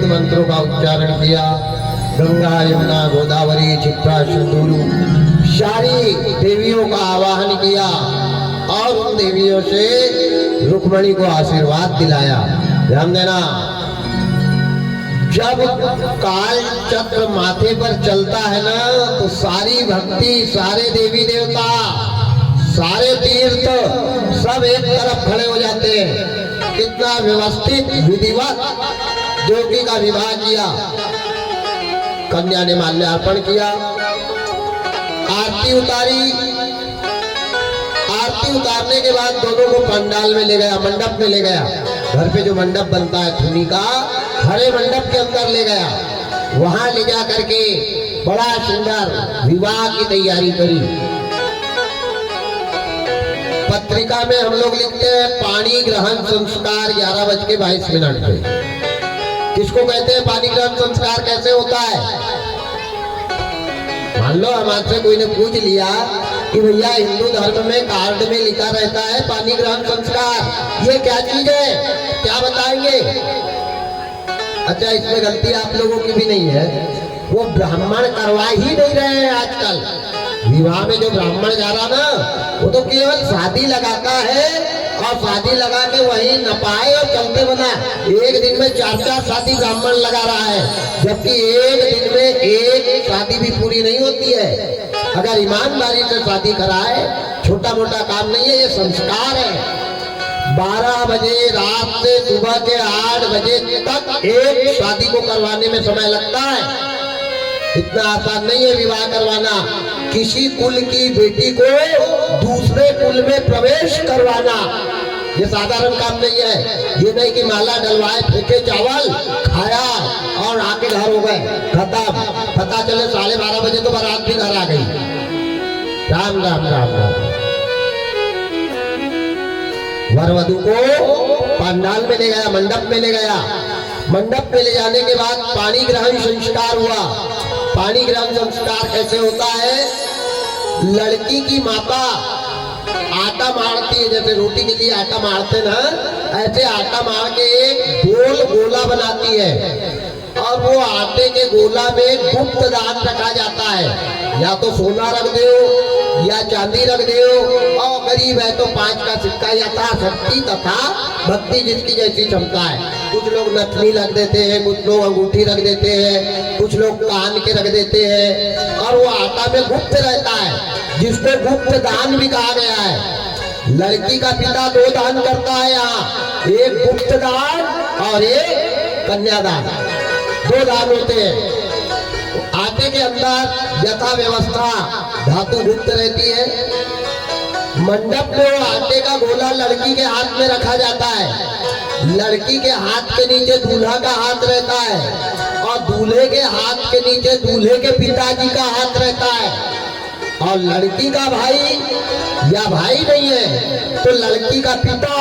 मंत्रों का उच्चारण किया। गंगा यमुना गोदावरी चित्रा सिंधु सारी देवियों का आवाहन किया और उन देवियों से रुक्मणी को आशीर्वाद दिलाया। ध्यान देना, जब काल चक्र माथे पर चलता है ना तो सारी भक्ति, सारे देवी देवता, सारे तीर्थ सब एक तरफ खड़े हो जाते हैं। कितना व्यवस्थित विधिवत देवकी का विवाह किया। कन्या ने माल्यार्पण किया, आरती उतारी। आरती उतारने के बाद दोनों को पंडाल में ले गया, मंडप में ले गया। घर पे जो मंडप बनता है थुनी का, हरे मंडप के अंदर ले गया। वहां ले जा करके बड़ा सुंदर विवाह की तैयारी करी। पत्रिका में हम लोग लिखते हैं पानी ग्रहण संस्कार 11:22 पे। किसको कहते हैं पानी ग्रहण संस्कार, कैसे होता है? मान लो हमारे कोई ने पूछ लिया कि भैया हिंदू धर्म में कार्ड में लिखा रहता है पानी ग्रहण संस्कार, ये क्या चीज है, क्या बताएंगे? अच्छा, इसमें गलती आप लोगों की भी नहीं है। वो ब्राह्मण करवा ही नहीं रहे हैं आजकल। विवाह में जो ब्राह्मण जा रहा ना, वो तो केवल शादी लगाता है और शादी लगा के वही नपाए और चलते बना। एक दिन में 4-4 शादी ब्राह्मण लगा रहा है, जबकि एक दिन में एक शादी भी पूरी नहीं होती है। अगर ईमानदारी से शादी कराए, छोटा मोटा काम नहीं है, ये संस्कार है। 12 बजे रात से सुबह के 8 बजे तक एक शादी को करवाने में समय लगता है। इतना आसान नहीं है विवाह करवाना। किसी कुल की बेटी को दूसरे कुल में प्रवेश करवाना ये साधारण काम नहीं है। ये नहीं कि माला डलवाए, फेंके चावल, खाया और आके घर हो गए, खत्म। पता चले 12:30 बजे तो बारात भी घर आ गई। राम राम राम राम। वर वधू को पंडाल में ले गया, मंडप में ले गया। मंडप में ले जाने के बाद पानी ग्रहण संस्कार हुआ। पानी ग्रहण संस्कार कैसे होता है? लड़की की माता आटा मारती है, जैसे रोटी के लिए आटा मारते ना, ऐसे आटा मार के एक गोल गोला बनाती है और वो आटे के गोला में गुप्त दान रखा जाता है। या तो सोना रख दो या चांदी रख दो, और गरीब है तो 5 का सिक्का, यथाशक्ति तथा भक्ति जिसकी जैसी क्षमता है। कुछ लोग नथनी रख देते हैं, कुछ लोग अंगूठी रख देते हैं, कुछ लोग कान के रख देते हैं, और वो आटा में गुप्त रहता है, जिसको गुप्त दान भी कहा गया है। लड़की का पिता 2 दान करता है यहाँ, एक गुप्त दान और एक कन्यादान। 2 दान होते हैं। आटे के अंदर यथा व्यवस्था धातु गुप्त रहती है। मंडप में आटे का गोला लड़की के हाथ में रखा जाता है। लड़की के हाथ के नीचे दूल्हा का हाथ रहता है और दूल्हे के हाथ के नीचे दूल्हे के पिताजी का हाथ रहता है। और लड़की का भाई या भाई नहीं है तो लड़की का पिता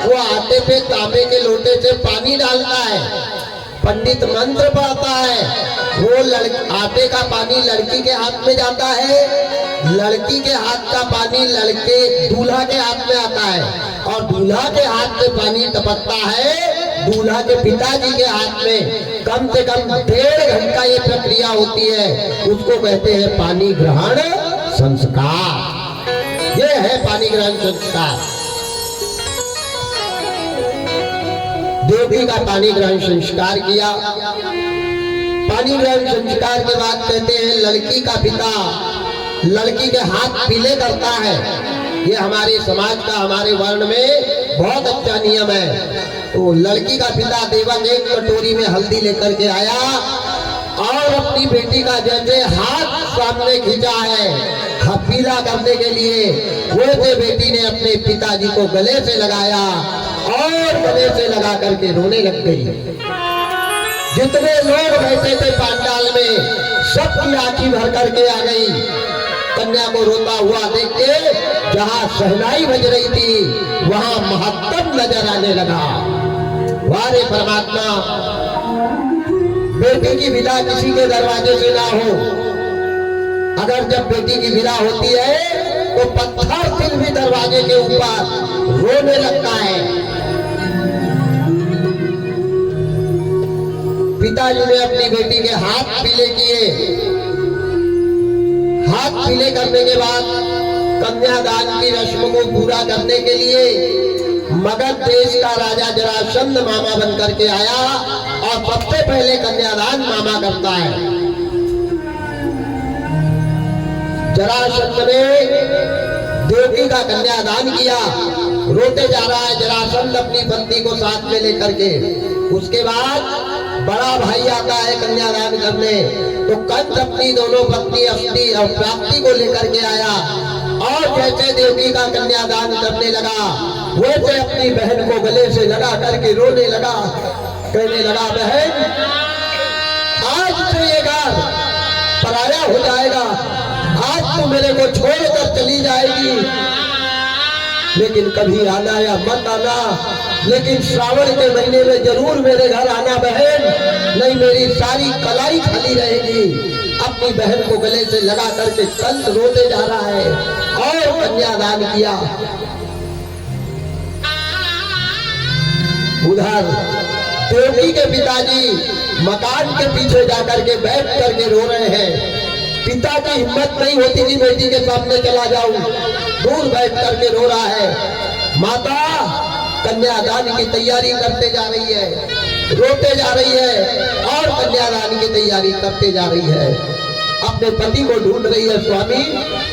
वो आटे पे तांबे के लोटे से पानी डालता है, पंडित मंत्र पढ़ता है। वो आटे का पानी लड़की के हाथ में जाता है, लड़की के हाथ का पानी लड़के दूल्हा के हाथ में आता है और दूल्हा के हाथ से पानी टपकता है दूल्हा के पिताजी के हाथ में। कम से कम 1.5 घंटा ये प्रक्रिया होती है। उसको कहते हैं पानी ग्रहण संस्कार। ये है पानी ग्रहण संस्कार। देवकी का पानी ग्रहण संस्कार किया। पानी ग्रहण संस्कार के बाद कहते हैं लड़की का पिता लड़की के हाथ पीले करता है। ये हमारे समाज का, हमारे वर्ण में बहुत अच्छा नियम है। तो लड़की का पिता देवक एक कटोरी में हल्दी लेकर के आया और अपनी बेटी का जैसे हाथ सामने खींचा है पीला करने के लिए, वैसे बेटी ने अपने पिताजी को गले से लगाया और गले से लगा करके रोने लग गई। जितने लोग बैठे थे पंडाल में सबकी आंखें भर करके आ गई। कन्या को रोता हुआ देख के जहां शहनाई बज रही थी वहां महत्तम नजर आने लगा। वारे परमात्मा, बेटी की विदा किसी के दरवाजे से ना हो। अगर जब बेटी की विदा होती है तो पत्थर दिल भी दरवाजे के ऊपर रोने लगता है। पिताजी ने अपनी बेटी के हाथ पीले किए। हाथ पीले करने के बाद कन्यादान की रस्म को पूरा करने के लिए मगध देश का राजा जरासंध मामा बनकर के आया और सबसे पहले कन्यादान मामा करता है। जरासंध ने देवकी का कन्यादान किया। रोते जा रहा है जरासंध अपनी पत्नी को साथ में लेकर के। उसके बाद बड़ा भाई आता है कन्यादान करने, तो कंस अपनी दोनों पत्नी अष्टि और प्राप्ति को लेकर के आया और जैसे देवकी का कन्यादान करने लगा वैसे अपनी बहन को गले से लगा करके रोने लगा, कहने लगा, बहन आज तो ये घर पराया हो जाएगा, आज तो मेरे को छोड़कर चली जाएगी, लेकिन कभी आना या मत आना, लेकिन श्रावण के महीने में जरूर मेरे घर आना बहन, नहीं मेरी सारी कलाई खाली रहेगी। अपनी बहन को गले से लगा करके कंस रोते जा रहा है और कन्यादान किया। उधर देवकी के पिताजी मकान के पीछे जाकर के बैठ करके रो रहे हैं। पिता की हिम्मत नहीं होती कि बेटी के सामने चला जाऊं, दूर बैठ करके रो रहा है। माता कन्यादान की तैयारी करते जा रही है, रोते जा रही है और कन्यादान की तैयारी करते जा रही है। अपने पति को ढूंढ रही है, स्वामी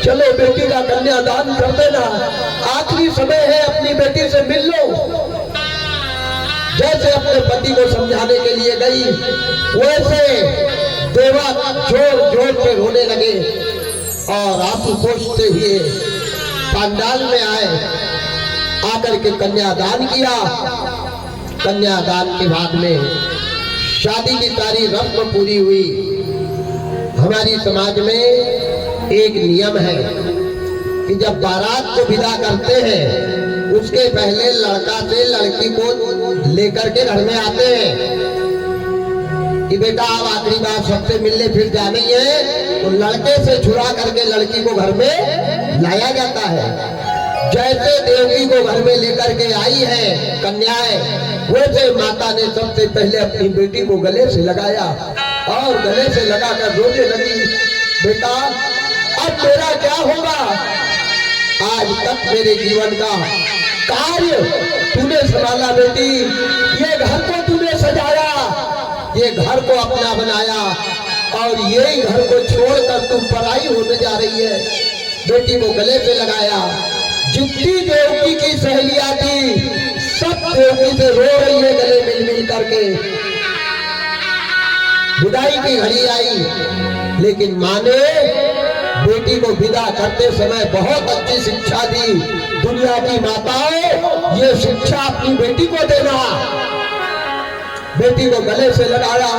चलो बेटी का कन्यादान कर देना, आखिरी समय है, अपनी बेटी से मिल लो। जैसे अपने पति को समझाने के लिए गई वैसे देवा जोर जोर से रोने लगे और आंसू पोंछते हुए पंडाल में आए, आकर के कन्यादान किया। कन्यादान के बाद में शादी की सारी रस्म पूरी हुई। हमारी समाज में एक नियम है कि जब बारात को विदा करते हैं उसके पहले लड़का से लड़की को लेकर के घर में आते हैं कि बेटा अब आखिरी बार सबसे मिलने फिर जानी है, तो लड़के से छुड़ा करके लड़की को घर में लाया जाता है। जैसे देवकी को घर में लेकर के आई है कन्याएं, वैसे माता ने सबसे पहले अपनी बेटी को गले से लगाया और गले से लगाकर रोने लगी, बेटा अब मेरा क्या होगा, आज तक मेरे जीवन का कार्य तूने संभाला बेटी, ये घर को तूने सजाया, ये घर को अपना बनाया और यही घर को छोड़कर तुम पराई होने जा रही है। बेटी को गले से लगाया। जितनी देवकी की सहेलियां थी सब देवकी से रो रही है गले मिल मिल करके। विदाई की घड़ी आई, लेकिन माँ ने बेटी को विदा करते समय बहुत अच्छी शिक्षा दी। दुनिया की माताओं ये शिक्षा अपनी बेटी को देना। बेटी को गले से लगाया,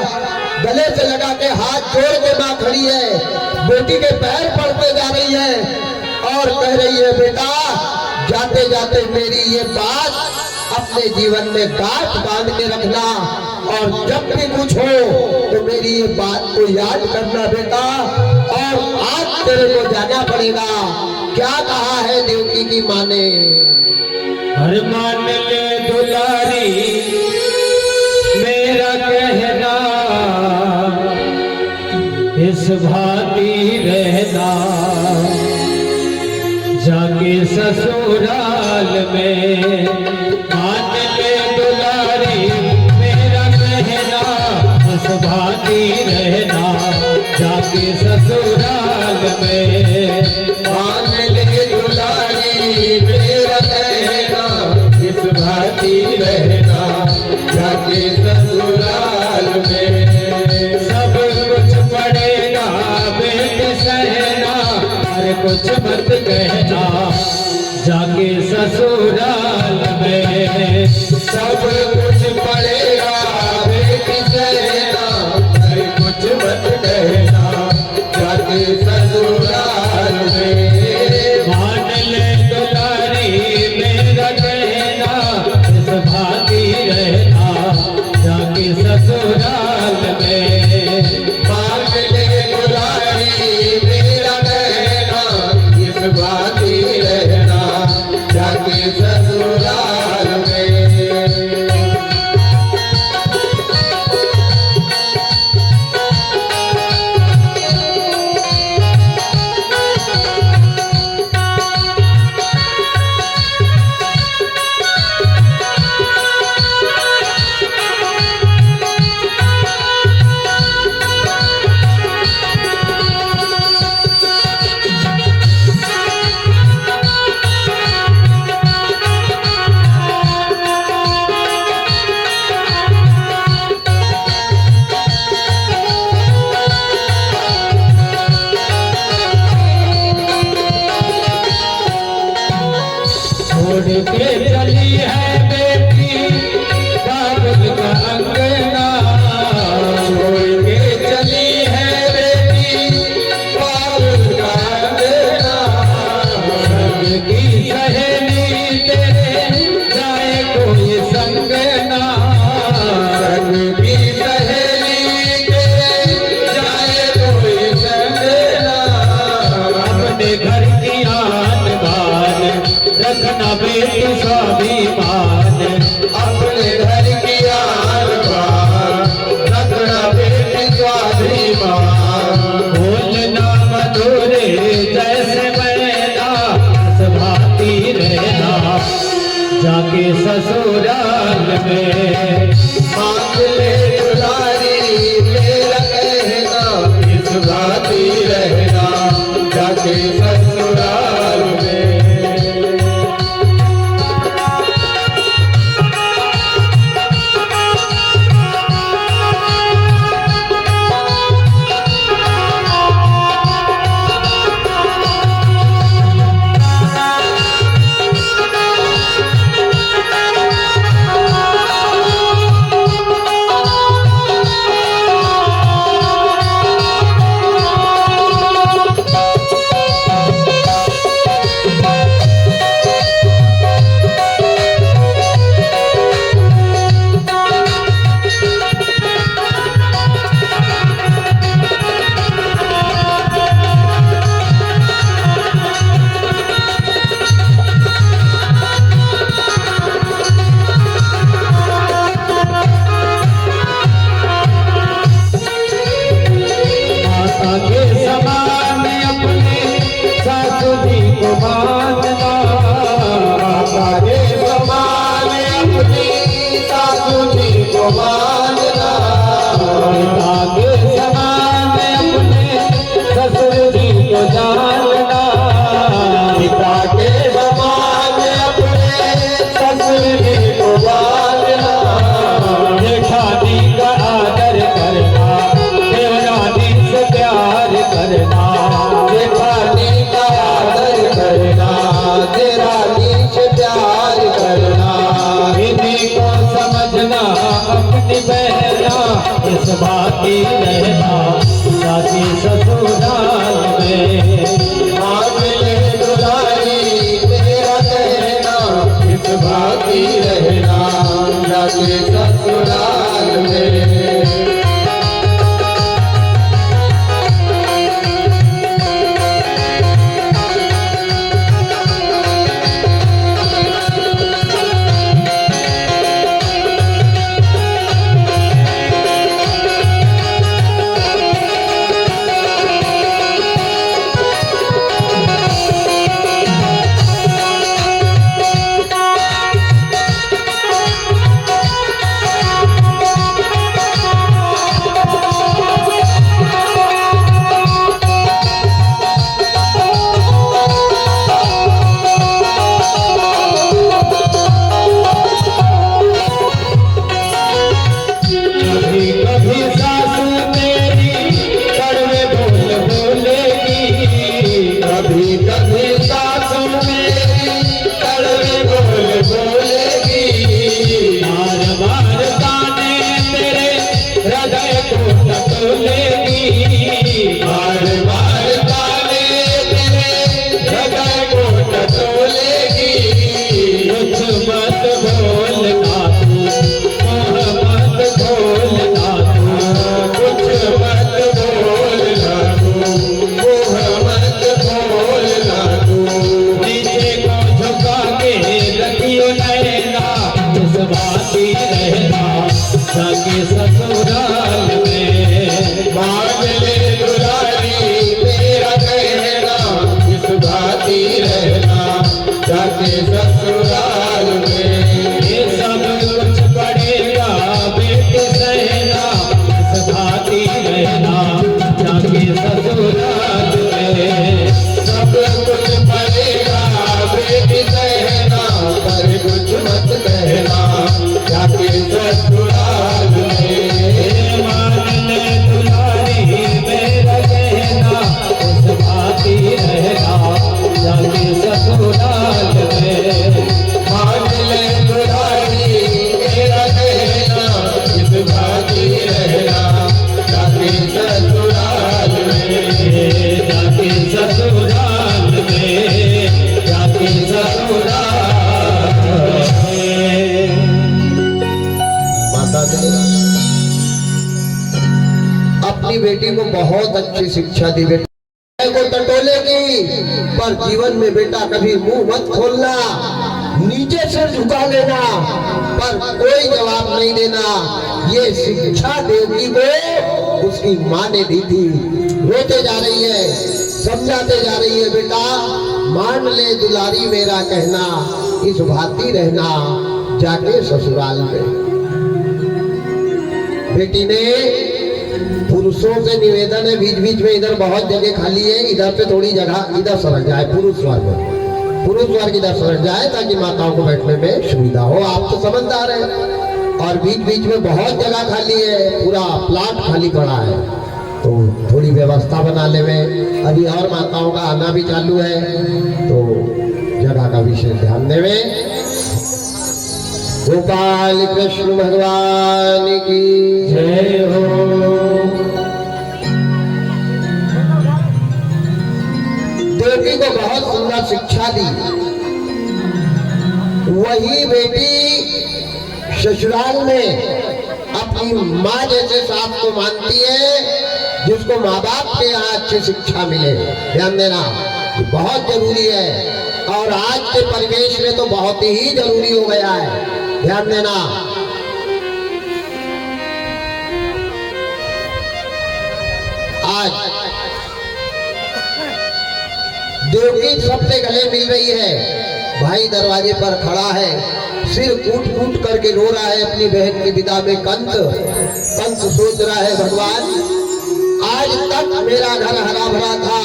गले से लगा के हाथ जोड़ के माँ खड़ी है, बेटी के पैर पड़ते जा रही है और कह रही है, बेटा जाते जाते मेरी ये बात अपने जीवन में गांठ बांध के रखना और जब भी कुछ हो तो मेरी ये बात को याद करना बेटा। और आज तेरे को जाना पड़ेगा। क्या कहा है देवकी की माँ ने, हर मान ले दुलारी मेरा कहना, इस भांति रहना, जाके ससुराल में। मान ले दुलारी मेरा कहना, इस भांति रहना, जाके ससुराल में। मान ले दुलारी मेरा कहना, इस भांति रहना, जाके ससुराल में। सब कुछ पड़ेगा बेटी सहना, हर कुछ मत कहना, जाके ससुराल में। सब कुछ पड़ेगा बेटी सहना, हर कुछ मत कहना, जाके ससुराल में। मान ले दुलारी मेरा कहना, इस भांति रहना, जाके ससुराल में। मान ले दुलारी मेरा कहना, इस भांति रहना, जाके छोड़ के चली है बेटी कागज का अंगना, छोड़ के चली है बेटी कागज का अंगना, संग की सहेली तेरे जाए कोई संग ना, संग की सहेली तेरे जाए कोई संग ना, अपने घर की आन बान रखना बेटी स्वाभिमान, अपने घर की आन बान रखना बेटी स्वाभिमान, बोलना मधुरे जैसे मैना भाती रहना जाके ससुराल में, मांग ले दुलारी मेरा कहना इस भाती रहना जाके ससुराल में। के समान अपने सासू जी को मानना, माता के समान अपनी सासू जी को मानना, पिता के समान अपने ससुर जी को जानना, पिता के समान अपने ससुर जी को मानना, जेठानी का आदर करना, देवरानी से प्यार करना, जेठानी का आदर करना, देवरानी से प्यार करना, इन्हीं को समझना अपनी बहना इस बात की रहना साथी ससुराल में, मांग ले दुलारी मेरा कहना इस भाती रहना जाके ससुराल में। कभी सासू मेरी कड़वे बोल बोलेगी, कभी कभी सासू मेरी कड़वे बोल बोलेगी, बार बार ताने तेरे हृदय को टटोलेगी, बार बार ताने तेरे हृदय को टटोलेगी, कुछ मत बोलना तू मोह मत बोलना तू, कुछ मत बोलना तू मोह मत बोलना तू, नीचे को झुका के रखियो नैना इस बाती रहना जाके ससुराल में, मांग ले दुलारी मेरा कहना इस भाती रहना जाके ससुराल में। ये सब कुछ पड़ेगा बेटी सहना इस भाती रहना जाके ससुराल में, सब कुछ पड़ेगा बेटी सहना पर कुछ मत कहना जाके ससुराल में। मान ले दुलारी मेरा कहना इस भाती रहना जाके ससुराल में। अपनी बेटी को बहुत अच्छी शिक्षा दी। बेटा को टटोलेगी, पर जीवन में बेटा कभी मुंह मत खोलना, नीचे से झुका लेना, पर कोई जवाब नहीं देना। ये शिक्षा देवकी को उसकी माँ ने दी थी। रोते जा रही है, समझाते जा रही है, बेटा मान ले दुलारी मेरा कहना, इस भांति रहना जाके ससुराल में। बेटी ने पुरुषों से निवेदन है, बीच बीच में इधर बहुत जगह खाली है, इधर पे थोड़ी जगह इधर सरक जाए, पुरुष वर्ग इधर सरक जाए ताकि माताओं को बैठने में सुविधा हो। आप तो समझदार हैं। और बीच बीच में बहुत जगह खाली है, पूरा प्लाट खाली पड़ा है, तो थोड़ी व्यवस्था बना ले में। अभी और माताओं का आना भी चालू है, तो जगह का विशेष ध्यान देवे। गोपाल कृष्ण भगवान की जय हो। बेटी को बहुत सुंदर शिक्षा दी। वही बेटी ससुराल में अपनी माँ जैसे सास को मानती है, जिसको माँ बाप के यहाँ अच्छी शिक्षा मिले। ध्यान देना, बहुत जरूरी है, और आज के परिवेश में तो बहुत ही जरूरी हो गया है। ध्यान देना, आज देवकी सबसे गले मिल रही है। भाई दरवाजे पर खड़ा है, सिर कूट कूट करके रो रहा है अपनी बहन की विदा में। कंस सोच रहा है, भगवान आज तक मेरा घर हरा भरा था,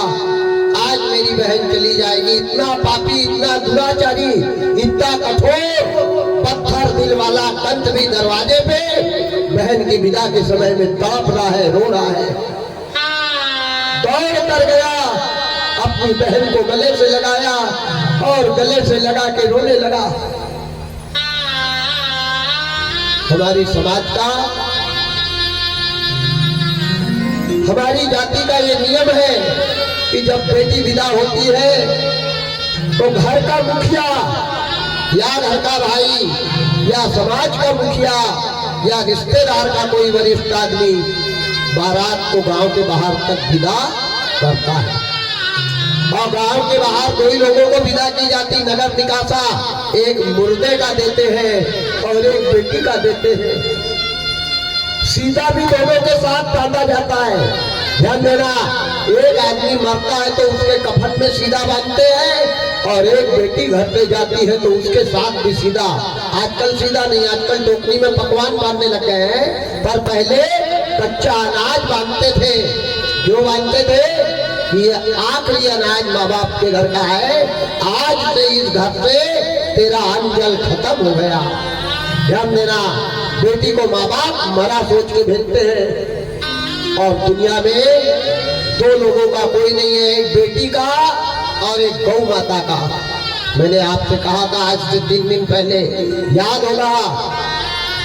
आज मेरी बहन चली जाएगी। इतना पापी, इतना दुराचारी, इतना कठोर पत्थर दिल वाला कंस भी दरवाजे पे बहन की विदा के समय में तड़प रहा है, रो रहा है। दौड़ कर गया, अपनी बहन को गले से लगाया और गले से लगा के रोने लगा। हमारी समाज का, हमारी जाति का ये नियम है कि जब बेटी विदा होती है तो घर का मुखिया या घर का भाई या समाज का मुखिया या रिश्तेदार का कोई वरिष्ठ आदमी बारात को गांव के बाहर तक विदा करता है। और गांव के बाहर कोई लोगों को विदा की जाती, नगर निकासा एक मुर्दे का देते हैं और एक बेटी का देते हैं। सीधा भी दोनों के साथ बांधा जाता है। ध्यान देना, एक आदमी मरता है तो उसके कफन में सीधा बांधते हैं, और एक बेटी घर पे जाती है तो उसके साथ भी सीधा। आजकल सीधा नहीं, आजकल टोकरी में पकवान बांधने लग गए हैं, पर पहले कच्चा अनाज बांधते थे। क्यों बांधते थे? ये आखिरी अनाज माँ बाप के घर का है, आज से इस घर से तेरा अन्न जल खत्म हो गया। ध्यान देना, बेटी को माँ बाप मरा सोच के भेजते हैं। और दुनिया में दो लोगों का कोई नहीं है, एक बेटी का और एक गौ माता का। मैंने आपसे कहा था आज से 3 दिन पहले, याद होगा,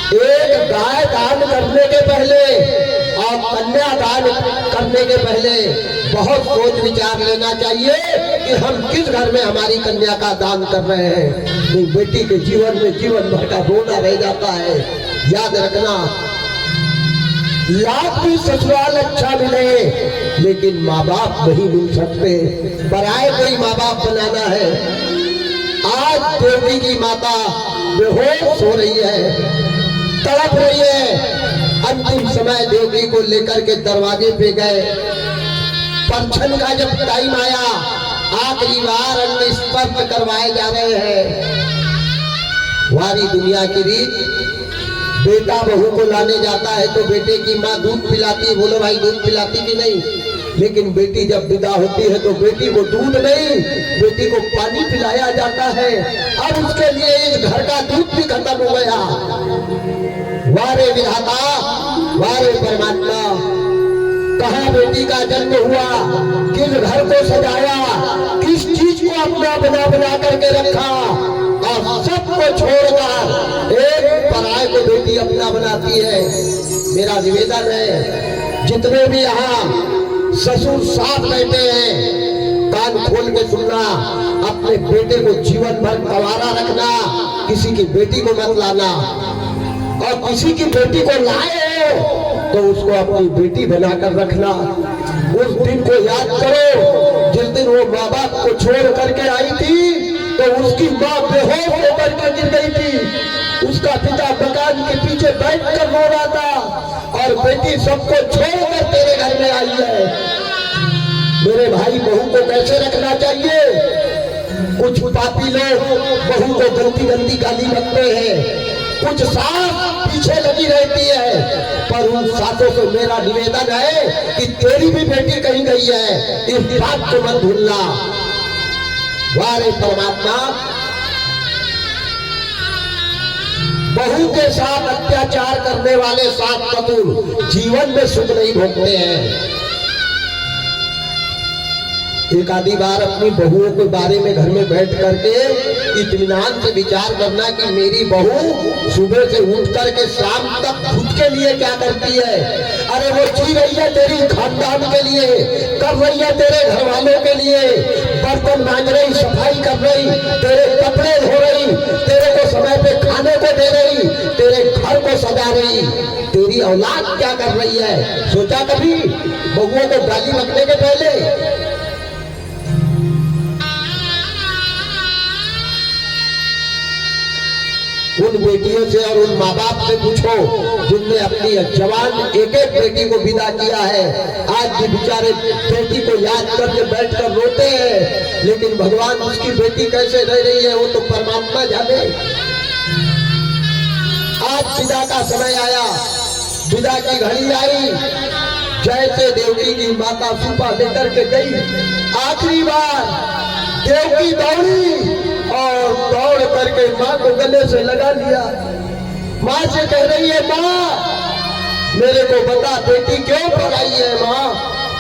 एक गाय दान करने के पहले और कन्या दान करने के पहले बहुत सोच विचार लेना चाहिए कि हम किस घर में हमारी कन्या का दान कर रहे हैं। नहीं, बेटी के जीवन में जीवन भर का रोना रह जाता है। याद रखना, लाख भी ससुराल अच्छा मिले लेकिन माँ बाप नहीं मिल सकते, पराए कोई माँ बाप बनाना है। आज देवी की माता बेहोश हो रही है, तड़प रही है। अंतिम समय देवी को लेकर के दरवाजे पे गए। परछन का जब टाइम आया, आखिरी बार अंग स्पर्श करवाए जा रहे हैं। वारी दुनिया की रीत, बेटा बहू को लाने जाता है तो बेटे की माँ दूध पिलाती है। बोलो भाई, दूध पिलाती कि नहीं? लेकिन बेटी जब विदा होती है तो बेटी को दूध नहीं, बेटी को पानी पिलाया जाता है। अब उसके लिए इस घर का दूध भी खत्म हो गया। वारे विधाता, वारे परमात्मा, कहाँ बेटी का जन्म हुआ, किस घर को सजाया, किस चीज को अपना बना करके रखा, और सबको छोड़कर एक पराये को बेटी अपना बनाती है। मेरा निवेदन है, जितने भी यहाँ ससुर साथ बैठे हैं, कान खोल के सुनना, अपने बेटे को जीवन भर कंवारा रखना, किसी की बेटी को मत लाना। और किसी की बेटी को लाए हो तो उसको अपनी बेटी बनाकर रखना। उस दिन को याद करो जिस दिन वो माँ बाप को छोड़ करके आई थी, तो उसकी माँ बेहोश होकर के गिर गई थी। उसका पिता मकान के पीछे बैठ कर रो रहा था और बेटी सबको छोड़कर तेरे घर में आई है। मेरे भाई, बहू को कैसे रखना चाहिए? कुछ पापी लोग बहू को गंदी गंदी गाली बकते हैं, कुछ सास पीछे लगी रहती है, पर उन सासों से मेरा निवेदन है कि तेरी भी बेटी कहीं गई है, इस बात को मत भूलना। वारे परमात्मा, बहू के साथ अत्याचार करने वाले सास ससुर जीवन में सुख नहीं भोगते हैं। एक आधी बार अपनी बहुओं के बारे में घर में बैठ करके इत्मीनान से विचार करना कि मेरी बहू सुबह से उठ करके शाम तक खुद के लिए क्या करती है। अरे वो जी रही है तेरी खानदान के लिए, कर रही है तेरे घर वालों के लिए, बर्तन मांज रही, सफाई कर रही, तेरे कपड़े धो रही, तेरे को समय पे खाने को दे रही, तेरे घर को सजा रही। तेरी औलाद क्या कर रही है? सोचा कभी बहुओं को गाली बकने के पहले? उन बेटियों से और उन माँ बाप से पूछो जिनने अपनी जवान एक एक बेटी को विदा किया है। आज भी बेचारे बेटी को याद करके बैठकर रोते हैं, लेकिन भगवान उसकी बेटी कैसे रह रही है वो तो परमात्मा जाने। आज विदा का समय आया, विदा की घड़ी आई। जैसे देवकी की माता सूपा लेकर के गई, आखिरी बार देवकी दौड़ी और दौड़ करके माँ को गले से लगा लिया। माँ से कह रही है, माँ मेरे को बता बेटी क्यों पराई है? माँ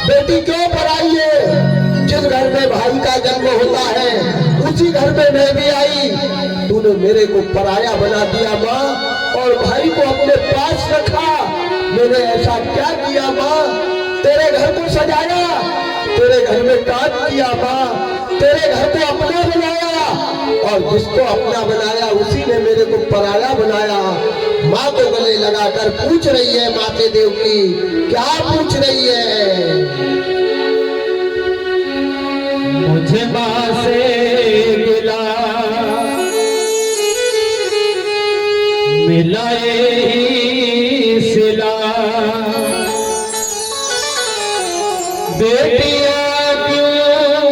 बेटी क्यों पराई है? जिस घर में भाई का जन्म होता है उसी घर में मैं भी आई, तूने मेरे को पराया बना दिया माँ, और भाई को अपने पास रखा। मैंने ऐसा क्या किया माँ? तेरे घर को सजाया, तेरे घर में काम किया माँ, तेरे घर को अपना बनाया, और जिसको अपना बनाया उसी ने मेरे को पराया बनाया। माँ को गले लगाकर पूछ रही है माते देवकी, क्या पूछ रही है? मुझे माँ से गिला मिलाए ही सिला, बेटिया क्यों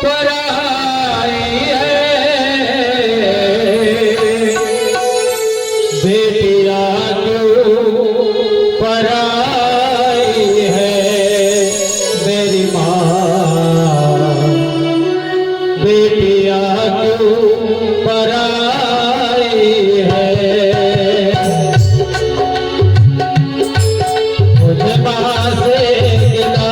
पराई है, बेटिया क्यों पराई है मेरी माँ, बेटिया क्यों पराई है। मुझे माँ से गिला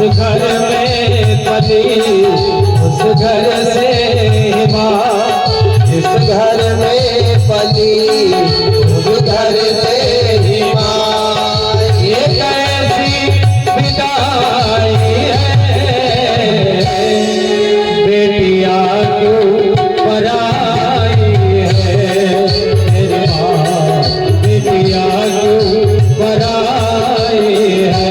घर में पली, उस घर से माँ, इस घर में पली, उस घर से ही माँ। ये कैसी विदाई है, बेटियां क्यों पराई है, मेरी माँ बेटियां क्यों पराई है।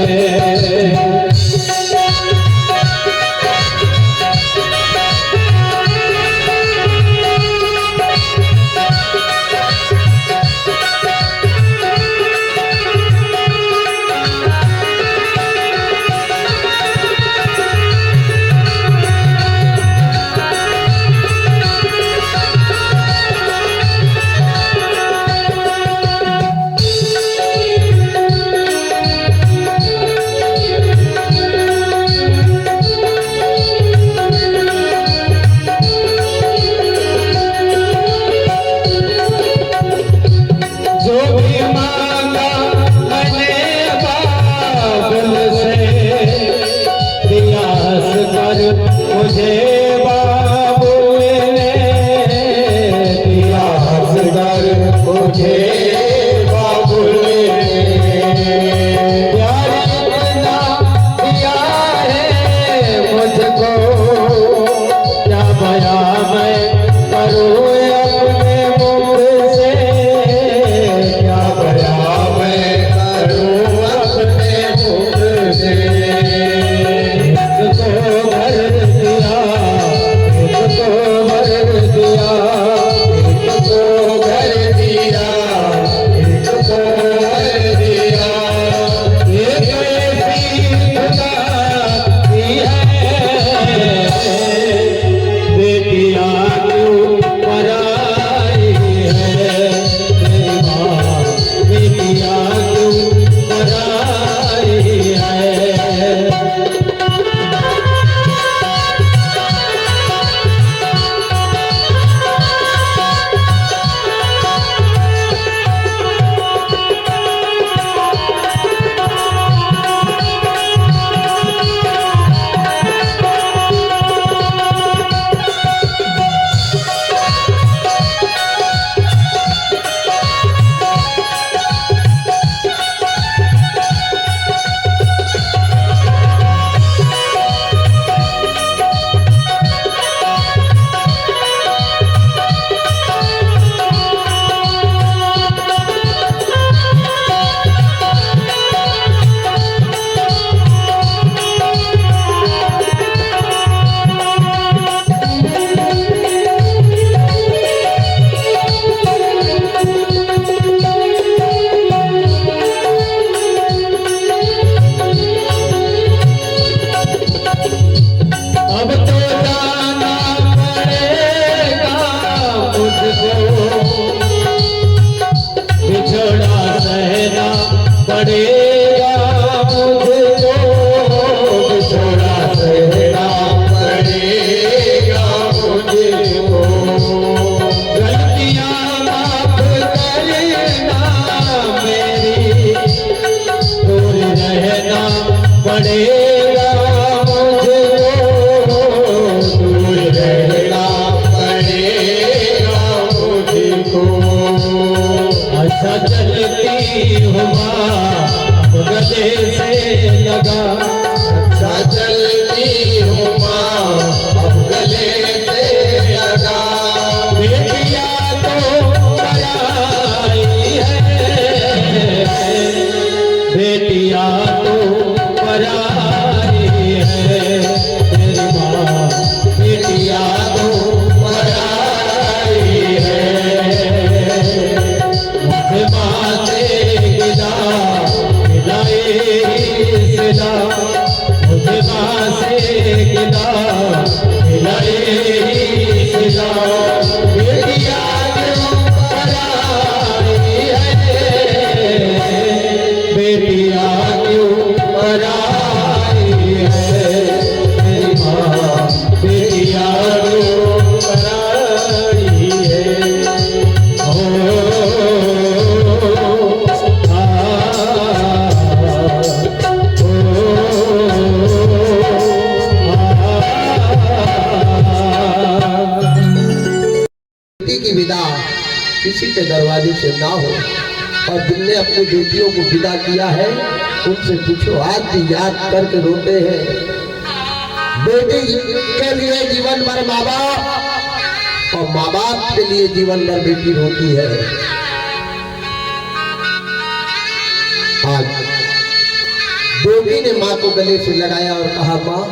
मुझे बाबुल ने दिया, मुझे बाबुल ने प्यार इतना दिया है मुझको, क्या बयां मैं करूं अपने मुख से, क्या बयां मैं करूं अपने मुख से। इसको भर दिया, इसको भर दिया, इसको घर दिया, इसको घर दिया। ये कैसी खुदाई है, बेटियां क्यों पराई है, मेरी माँ बेटियां क्यों पराई है। अब तो जाना पड़ेगा मुझको, बिछड़ा सहना पड़ेगा मुझको, बिछड़ा सहना पड़ेगा मुझको। गलतियां माफ करना मेरी, दूर रहना पड़ेगा मुझको, दूर रहना पड़ेगा मुझको। अच्छा चलती हुआ अब गले से लगा, अच्छा चलती हूँ माँ अब गले से लगा। बेटियां तो पराई है, बेटियां तो पराई है, मेरी माँ बेटियां तो पराई है। मुझे माँ से गिला मिलाए सिला, मुझे माँ से के दरवाजे से ना हो। और जिनने अपनी बेटियों को विदा किया है उनसे पूछो, आज भी याद करके रोते हैं। बेटी के लिए जीवन भर माँ बाप और माँ बाप के लिए जीवन भर बेटी रोती है। आज बेटी ने माँ को गले से लगाया और कहा, माँ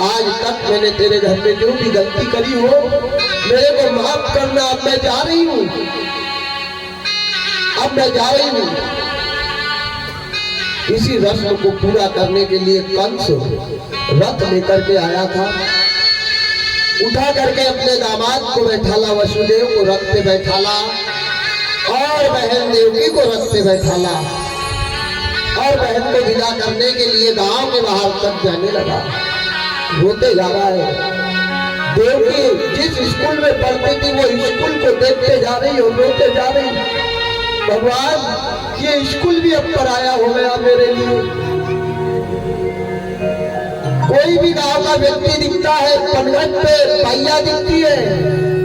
आज तक मैंने तेरे घर में जो भी गलती करी हो मेरे को माफ करना, अब मैं जा रही हूँ, अब मैं जा रही हूँ। इसी रस्म को पूरा करने के लिए कंस रथ लेकर के आया था। उठा करके अपने दामाद को बैठाला, वसुदेव को रथ पे बैठाला और बहन देवकी को रथ पे बैठाला और बहन को विदा करने के लिए गांव के बाहर तक जाने लगा। रोते जा रहा है। देवकी जिस स्कूल में पढ़ती थी वो स्कूल को देखते जा रही और रोते जा रही। भगवान ये स्कूल भी अब पराया हो गया मेरे लिए। कोई भी गांव का व्यक्ति दिखता है, पनघट पे पैया दिखती है,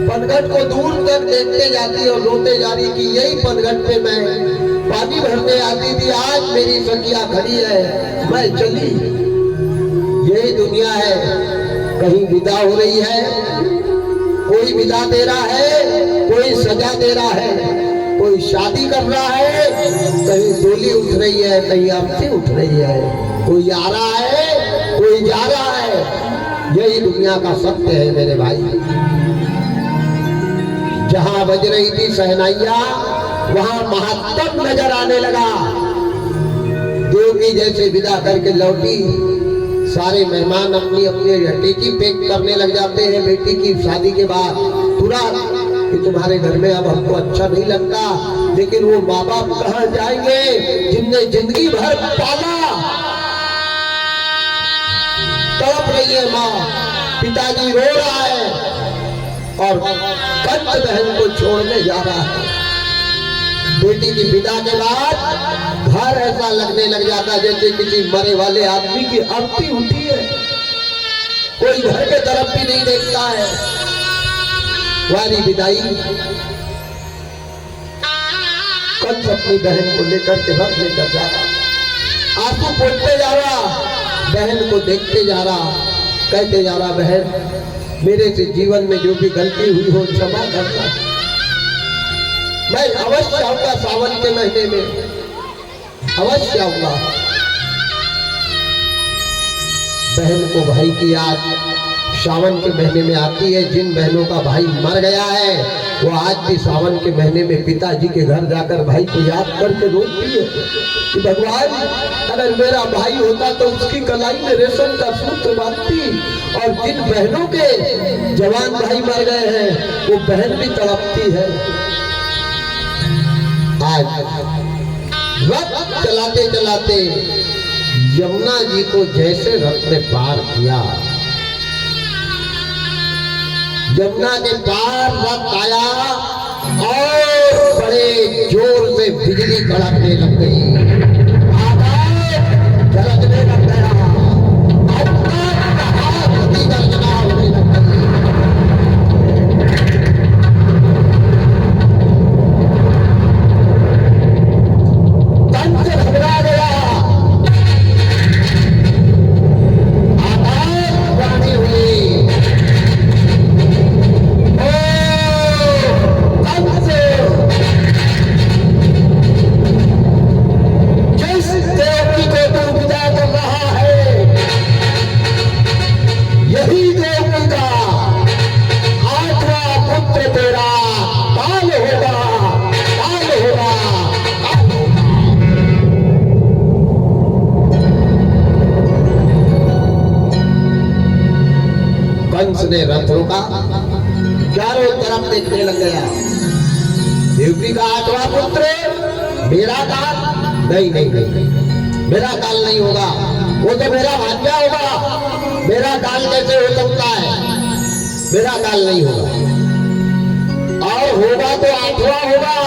पनघट को दूर तक देखते जाती और रोते जा रही कि यही पनघट पे मैं पानी भरने आती थी, आज मेरी सखिया खड़ी है, मैं चली। यही दुनिया है, कहीं विदा हो रही है, कोई विदा दे रहा है, कोई सजा दे रहा है, कोई शादी कर रहा है, कहीं डोली उठ रही है, कहीं अर्थी उठ रही है, कोई आ रहा है, कोई जा रहा है। यही दुनिया का सत्य है मेरे भाई। जहां बज रही थी सहनाइया वहां महात्म नजर आने लगा। देवकी जैसे विदा करके लौटी, सारे मेहमान अपनी अपनी टेकी पैक करने लग जाते हैं बेटी की शादी के बाद तुरंत कि तुम्हारे घर में अब हमको अच्छा नहीं लगता। लेकिन वो माँ बाप कहाँ जाएंगे जिनने जिंदगी भर पाला। तड़प रही है माँ, पिताजी रो रहा है और कंस बहन को छोड़ने जा रहा है। बेटी की विदा के बाद घर ऐसा लगने लग जाता जैसे किसी मरे वाले आदमी की अर्थी उठी है, कोई घर के तरफ भी नहीं देखता है। वारी विदाई। कंस अपनी बहन को लेकर के रथ लेकर जा रहा, आंसू पोंछते जा रहा, बहन को देखते जा रहा, कहते जा रहा, बहन मेरे से जीवन में जो भी गलती हुई हो क्षमा करना, मैं अवश्य आऊंगा सावन के महीने में, अवश्य आऊंगा। बहन को भाई की याद सावन के महीने में आती है। जिन बहनों का भाई मर गया है वो आज भी सावन के महीने में पिताजी के घर जाकर भाई को याद करके रोती है कि भगवान अगर मेरा भाई होता तो उसकी कलाई में रेशम का सूत्र बांधती। और जिन बहनों के जवान भाई मर गए हैं वो बहन भी तड़पती है। आज रथ चलाते चलाते यमुना जी को जैसे रथ ने पार किया, यमुना के पार रथ आया और बड़े जोर से बिजली कड़कने लग गई, आकाश गरजने लग गया, गर्जना होने लग गई। कंस घबरा गया, आकाशवाणी हुई, कंस ने रथ रोका, चारों तरफ देखने लग गया। देवकी का 8वां पुत्र, मेरा काल नहीं नहीं नहीं, मेरा काल नहीं होगा, वो तो मेरा भांजा होगा, मेरा काल कैसे हो सकता है, मेरा काल नहीं होगा। और होगा तो 8वां होगा,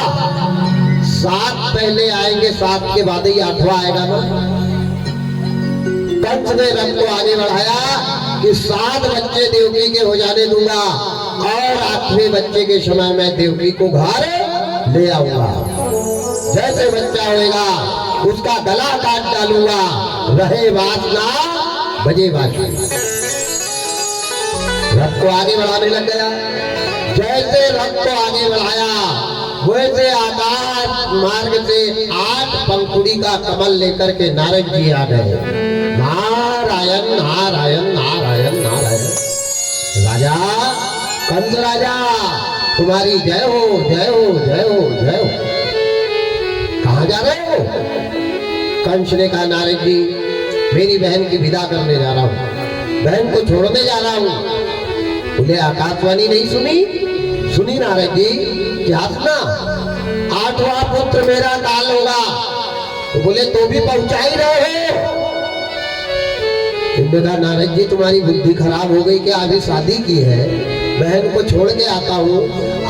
7 पहले आएंगे, 7 के बाद ही 8वां आएगा ना। कंस ने रथ को आगे बढ़ाया कि 7 बच्चे देवकी के हो जाने दूंगा और 8वें बच्चे के समय मैं देवकी को घर ले आऊंगा। जैसे बच्चा होएगा उसका गला काट डालूंगा, रहे वासना बजे बाकी। रथ को आगे बढ़ाने लग गया। जैसे रथ को आगे बढ़ाया वैसे आकाश मार्ग से 8 पंखुड़ी का कमल लेकर के नारद जी आ गए। नारायण नारायण नारायण नारायण। राजा कंस राजा तुम्हारी जय हो जय हो जय हो जय हो। कहाँ जा रहे हो? कंस ने कहा नारद जी मेरी बहन की विदा करने जा रहा हूँ, बहन को छोड़ने जा रहा हूँ। बोले आकाशवाणी नहीं सुनी? सुनी नारद जी। क्या सुना? 8वां पुत्र मेरा काल होगा। तो बोले तो भी पहुंचा ही रहे हो। इन्होंने कहा नारद जी तुम्हारी बुद्धि खराब हो गई क्या? अभी शादी की है, बहन को छोड़ के आता हूँ।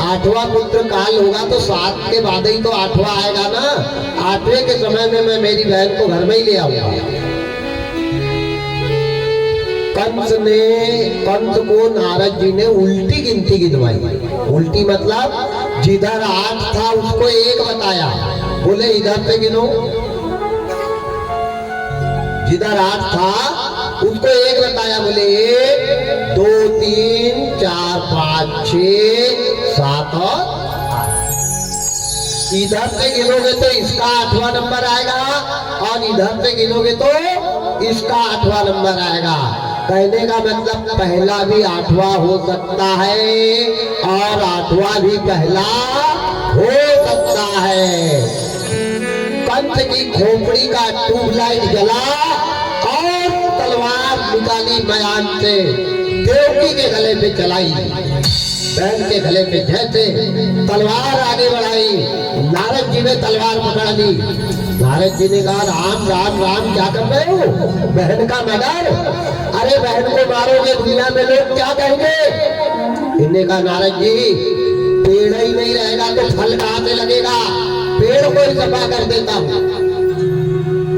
8वां पुत्र काल होगा तो 7 के बाद ही तो 8वां आएगा ना। 8वें के समय में मैं मेरी बहन को घर में ही ले आऊंगा। कंस को नारद जी ने उल्टी गिनती गिनवाई। उल्टी मतलब जिधर 8 था उसको 1 बताया। बोले इधर से गिनो। जिधर 8 था उसको 1 बताया। बोले 1 2 3 4 5 6 7 और 8। इधर से गिनोगे तो इसका 8वां नंबर आएगा और इधर से गिनोगे तो इसका 8वां नंबर आएगा। कहने का मतलब पहला भी 8वां हो सकता है और 8वां भी पहला हो सकता है। कंस की खोपड़ी का ट्यूबलाइट जला और तलवार निकाली मैदान से, देवकी के गले पे चलाई। बहन के गले पे जैसे तलवार आगे बढ़ाई, नारद जी ने तलवार पकड़ ली। नारद जी ने कहा राम राम राम क्या कर रहे हो? बहन का मर्डर। अरे बहन को मारोगे दुनिया में लोग क्या कहेंगे? इन्होंने कहा नारद जी पेड़ ही नहीं रहेगा तो फल कहां से लगेगा? पेड़ को ही सफा कर देता हूं।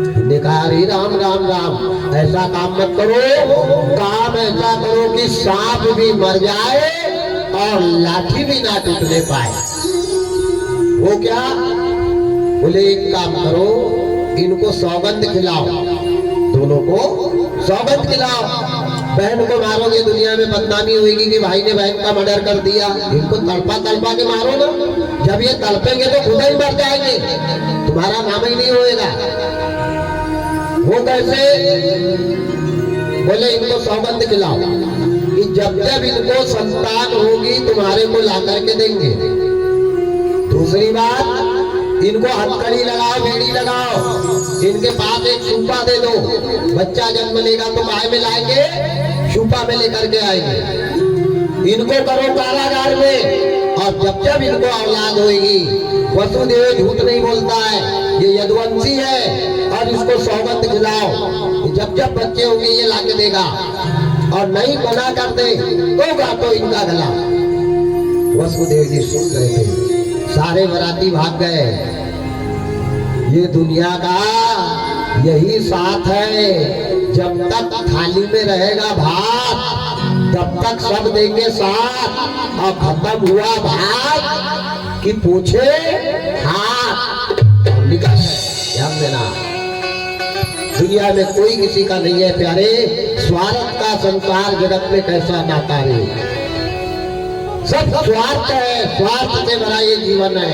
इन्होंने कहा अरे राम राम राम ऐसा काम मत करो, काम ऐसा करो कि सांप भी मर जाए और लाठी भी ना टूटने पाए। वो क्या? बोले एक काम करो, इनको सौगंध खिलाओ, दोनों को सौगंध खिलाओ। बहन को मारोगे दुनिया में बदनामी होगी कि भाई ने बहन का मर्डर कर दिया। इनको तड़पा तड़पा के मारो ना, जब ये तड़पेंगे तो खुद ही मर जाएंगे, तुम्हारा नाम ही नहीं होएगा। वो कैसे? बोले इनको सौगंध खिलाओ कि जब जब इनको संतान होगी तुम्हारे को ला करके देंगे। दूसरी बात इनको हथकड़ी लगाओ, बेड़ी लगाओ, इनके पास एक सूपा दे दो। बच्चा जन्म लेगा तो काय में लाएंगे? सूपा में लेकर के आएंगे। इनको करो कारागार में और जब जब इनको औलाद होगी, वसुदेव झूठ नहीं बोलता है, ये यदुवंशी है, और इसको सौगंध खिलाओ। जब जब बच्चे होंगे ये लाके देगा और नहीं बना कर दे तो काटो इनका गला। वसुदेव जी सुन रहे थे, सारे बराती भाग गए। ये दुनिया का यही साथ है, जब तक थाली में रहेगा भात तब तक सब देंगे साथ, और खत्म हुआ भात कि पूछे हाथ निकल ध्यान देना। दुनिया में कोई किसी का नहीं है प्यारे। स्वार्थ का संसार जगत में कैसा नाता है, सब स्वार्थ है, स्वार्थ से भरा ये जीवन है,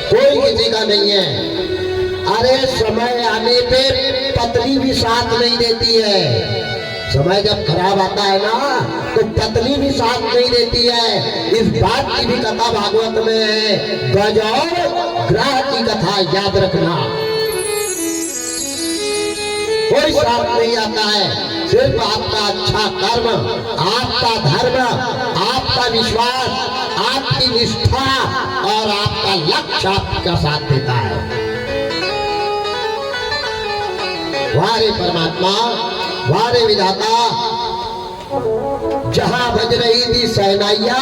कोई किसी का नहीं है। अरे समय आने पे पत्नी भी साथ नहीं देती है। समय जब खराब आता है ना तो पत्नी भी साथ नहीं देती है। इस बात की भी कथा भागवत में है, गज और ग्रह की कथा याद रखना। कोई साथ नहीं आता है, सिर्फ आपका अच्छा कर्म, आपका धर्म, आपका विश्वास, आपकी निष्ठा और आपका लक्ष्य आपका साथ देता है। वारे परमात्मा, वारे विधाता, जहां बज रही थी सहनाइया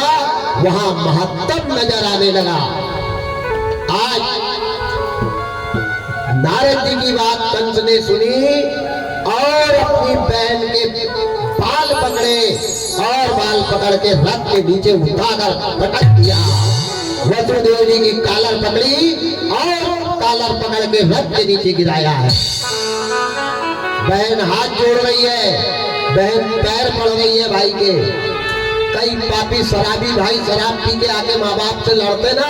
वहां महत्तम नजर आने लगा। आज नारद जी की बात कंस ने सुनी और अपनी बहन के बाल पकड़े और बाल पकड़ के रथ के नीचे उठाकर पटक दिया। वसुदेव जी की कालर पकड़ी और कालर पकड़ के रथ के नीचे गिराया है। बहन हाथ जोड़ रही है, बहन पैर पड़ रही है भाई के। कई पापी शराबी भाई शराब पी के आके माँ बाप से लड़ते ना,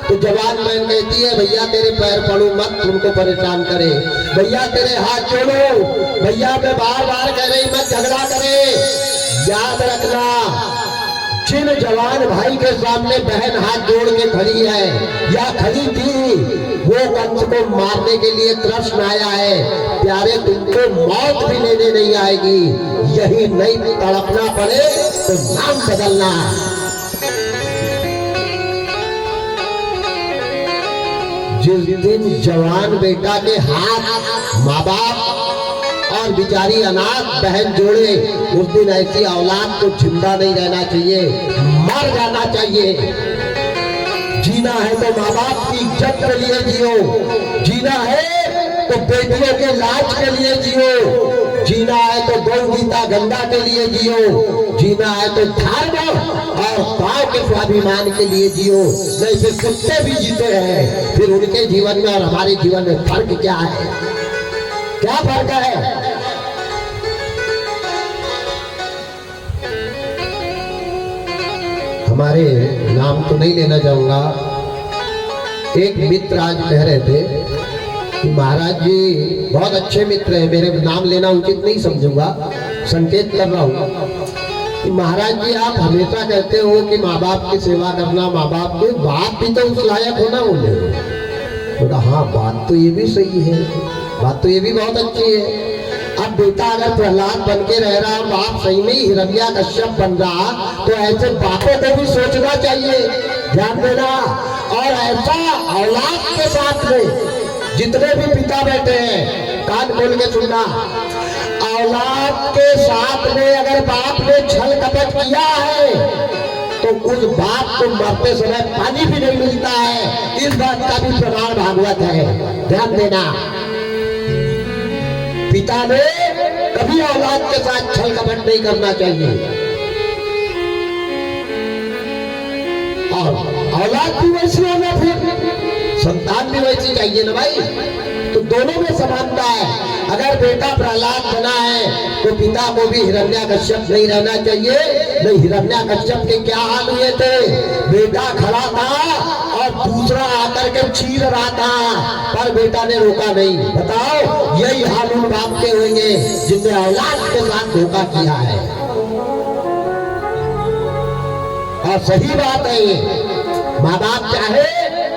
तो जवान बहन कहती है भैया तेरे पैर पड़ो मत, तुमको परेशान करे, भैया तेरे हाथ जोड़ो, भैया मैं बार बार कह रही मत झगड़ा करे। याद रखना, जिन जवान भाई के सामने बहन हाथ जोड़ के खड़ी है या खड़ी थी, वो कंस को मारने के लिए तृष्ण आया है। प्यारे तुमको मौत भी लेने नहीं आएगी, यही नहीं तड़पना पड़े तो नाम बदलना। जिस दिन जवान बेटा के हाथ माँ बाप और बिचारी अनाथ बहन जोड़े, उस दिन ऐसी औलाद को जिंदा नहीं रहना चाहिए, मर जाना चाहिए। जीना है तो माँ बाप की इज्जत के लिए जियो, जीना है तो बेटियों के लाज के लिए जियो, जीना है तो गौ गीता गंगा के लिए जियो, जीना है तो धर्म और गांव के स्वाभिमान के लिए जियो। नहीं फिर कुत्ते भी जीते हैं, फिर उनके जीवन में और हमारे जीवन में फर्क क्या है? क्या फर्क है? हमारे नाम तो नहीं लेना चाहूंगा, एक मित्र आज कह रहे थे कि महाराज जी बहुत अच्छे मित्र हैं, मेरे नाम लेना उचित नहीं समझूंगा, संकेत कर रहा हूँ कि महाराज जी आप हमेशा कहते हो कि माँ बाप की सेवा करना, माँ बाप के बाप भी तो उस लायक होना बोले। बोला हाँ बात तो ये भी सही है, बात तो ये भी बहुत अच्छी है। अब बेटा अगर प्रहलाद बन के रह रहा, बाप सही में हिरण्याकश्यप बन रहा, तो ऐसे बापों को भी सोचना चाहिए, ध्यान देना। और ऐसा औलाद के साथ में जितने भी पिता बैठे हैं कान खोल के सुनना, औलाद के साथ में अगर बाप ने छल कपट किया है तो उस बाप को मरते समय पानी भी नहीं मिलता है। इस बात का भी प्रमाण भागवत है, ध्यान देना। पिता ने कभी औलाद के साथ छल कपट नहीं करना चाहिए, और औलाद भी वैसी होना, फिर संतान भी वैसी चाहिए ना भाई। तो दोनों में समानता है। अगर बेटा प्रहलाद बना है तो पिता को भी हिरण्याकश्यप नहीं रहना चाहिए। नहीं, हिरण्याकश्यप के क्या हाल हुए थे? बेटा खड़ा था और दूसरा आकर के चीर रहा था, पर बेटा ने रोका नहीं। बताओ, यही हाल उन बाप के होंगे जिनने औलाद के साथ धोखा किया है। और सही बात है ये, माँ बाप चाहे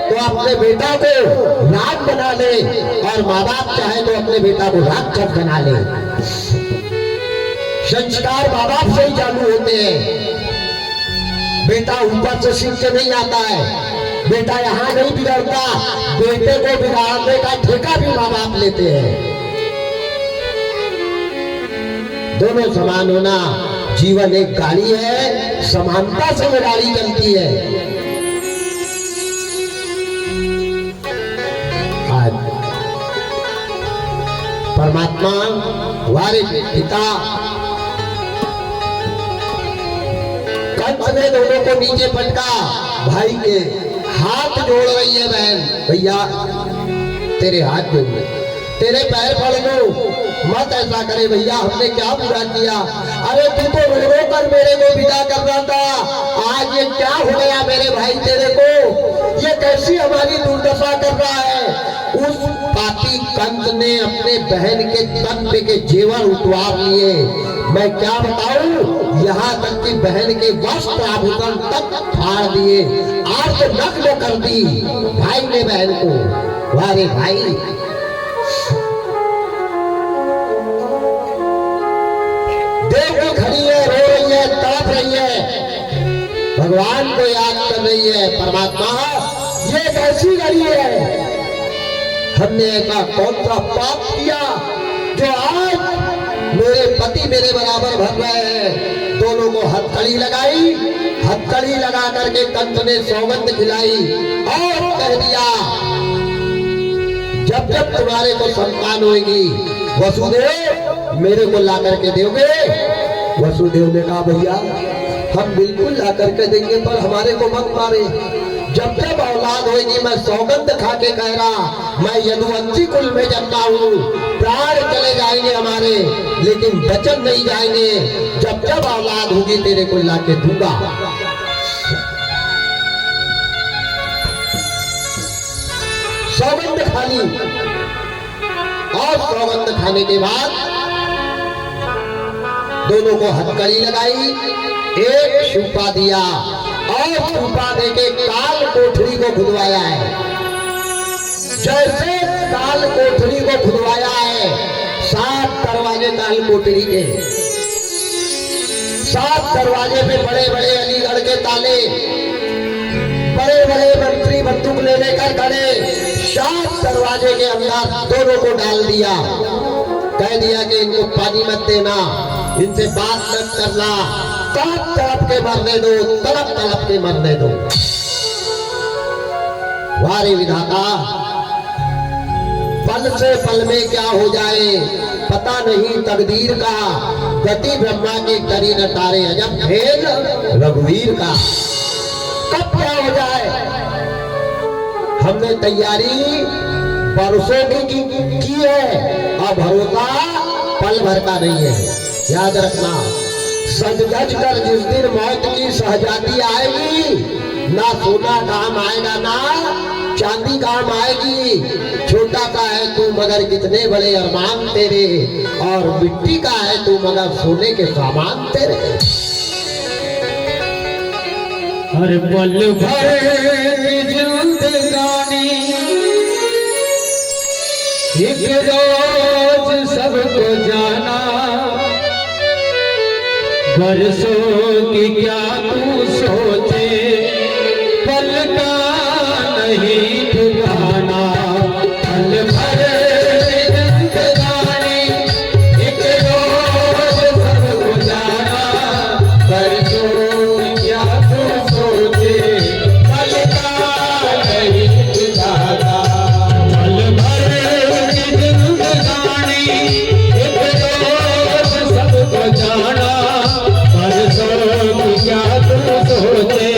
तो अपने बेटा को राज बना ले, और माँ बाप चाहे तो अपने बेटा को राक्षस बना ले। संस्कार माँ बाप से ही चालू होते हैं। बेटा ऊपर से सीख के नहीं आता है, बेटा यहाँ नहीं बिगड़ता, बेटे को बिगाड़ने का ठेका भी माँ बाप लेते हैं। दोनों समान होना। जीवन एक गाड़ी है, समानता से वो गाड़ी चलती है। आज परमात्मा हमारे पिता कंस ने दोनों को नीचे पटका, भाई के हाथ जोड़ रही है बहन, भैया तेरे हाथ जोड़, तेरे पैर पड़ लो, मत ऐसा करे भैया, हमने क्या बुरा किया? अरे तू तो रो रो कर मेरे को विदा कर रहा था, आज ये क्या हो गया मेरे भाई तेरे को? ये कैसी हमारी दुर्दशा कर रहा है? उस पापी कंस ने अपने बहन के तन पे के जेवर उतवार लिए। मैं क्या बताऊं, यहाँ तक कि बहन के वस्त्र आभूषण तक फाड़ दिए, आज तो नग्न कर दी भाई ने बहन को। वारे भाई, देखो खड़ी है, रो रही है, तड़प रही है, भगवान को याद कर रही है। परमात्मा, ये कैसी घड़ी है? हमने ऐसा कौन सा पाप किया जो आज मेरे पति मेरे बराबर भर रहे हैं? दोनों को हथकड़ी लगाई, हथकड़ी लगा करके कंस ने सौगंध खिलाई और कह दिया, जब जब तुम्हारे को संतान होगी वसुदेव मेरे को ला करके दोगे। वसुदेव ने कहा भैया हम बिल्कुल ला करके देंगे, पर हमारे को मत मारे। जब जब औलाद होगी मैं सौगंध खा के कह रहा, मैं यदुवंशी कुल में जन्मा हूँ, प्राण चले जाएंगे हमारे लेकिन वचन नहीं जाएंगे, जब जब औलाद होगी तेरे को ला के दूंगा। सौगंध खा ली और सौगंध खाने के बाद दोनों को हथकड़ी लगाई, एक छुपा दिया और छुपा दे के काल कोठरी को खुदवाया है। जैसे काल कोठरी को खुदवाया है, 7 दरवाजे काल कोठरी के, 7 दरवाजे पे बड़े बड़े अलीगढ़ के ताले, बड़े बड़े मंत्री बंदूक ले लेकर खड़े, 7 दरवाजे के अंदर दोनों को डाल दिया। कह दिया कि इनको पानी मत देना, इनसे बात मत करना, तड़प तड़प के मरने दो, तड़प तड़प के मरने दो। वारे विधाता, पल से पल में क्या हो जाए पता नहीं तकदीर का, गति ब्रह्मा की करी न तारे अजब भेद रघुवीर का। कब क्या हो जाए, हमने तैयारी बरसों की है और भरोसा पल भर का नहीं है। याद रखना, सज गज कर जिस दिन मौत की सहजाती आएगी, ना सोना काम आएगा ना चांदी काम आएगी। छोटा सा है तू मगर कितने बड़े अरमान तेरे, और मिट्टी का है तू मगर सोने के सामान तेरे। हर पल भर की जिंदगानी एक रोज सबको जाना, बरसों की क्या तू सोचे, पल का नहीं ठिकाना। पल भर की जिंदगानी एक रोज सबको जाना, बरसों की क्या तू सोचे, पल का नहीं ठिकाना। पल भर की जिंदगानी एक रोज सबको जाना, बरसों की क्या तू सोचे,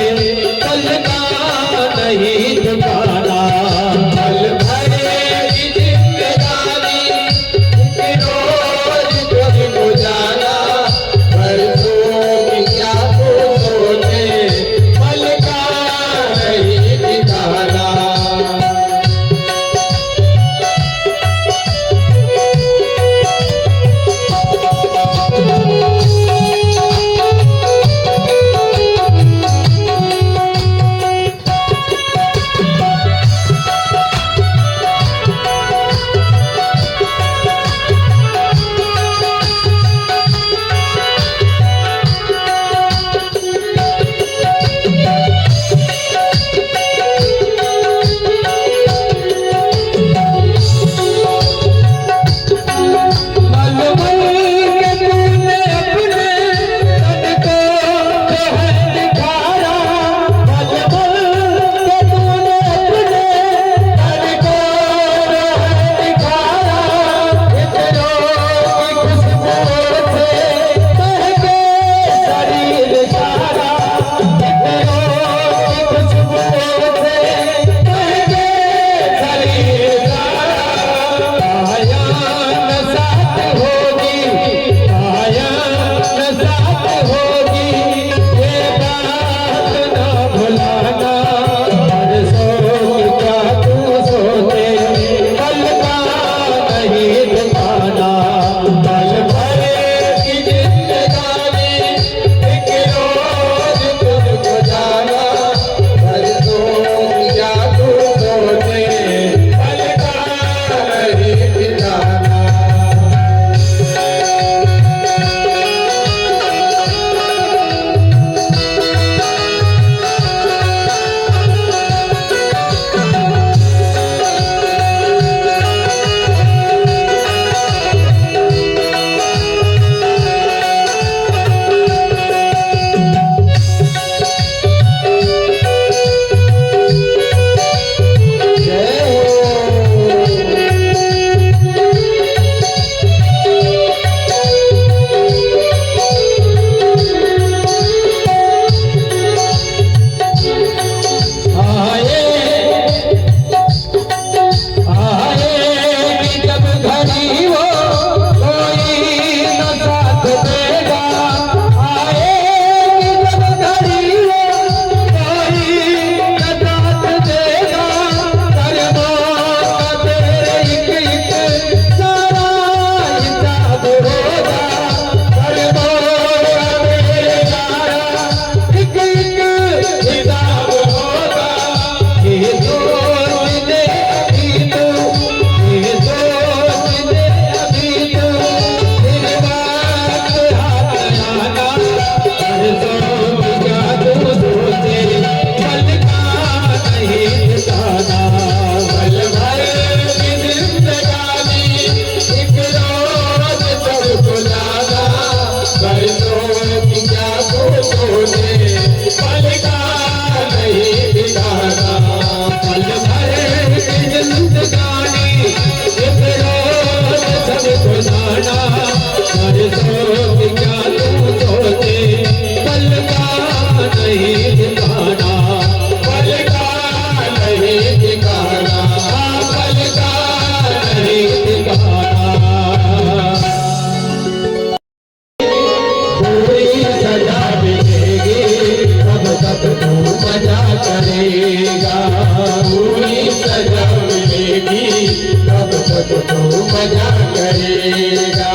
तक तू मजा करेगा।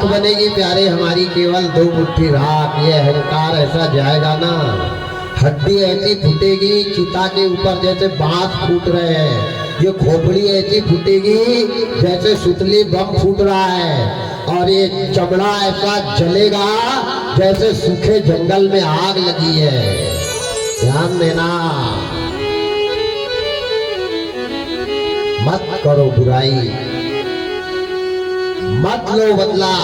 बनेगी प्यारे हमारी केवल 2 मुट्ठी राख। ये अहंकार ऐसा जाएगा ना, हड्डी ऐसी फूटेगी चिता के ऊपर जैसे बांस फूट रहे हैं। ये खोपड़ी ऐसी फूटेगी जैसे सुतली बम फूट रहा है। और ये चमड़ा ऐसा जलेगा जैसे सूखे जंगल में आग लगी है। ध्यान देना, मत करो बुराई, मत लो बदला।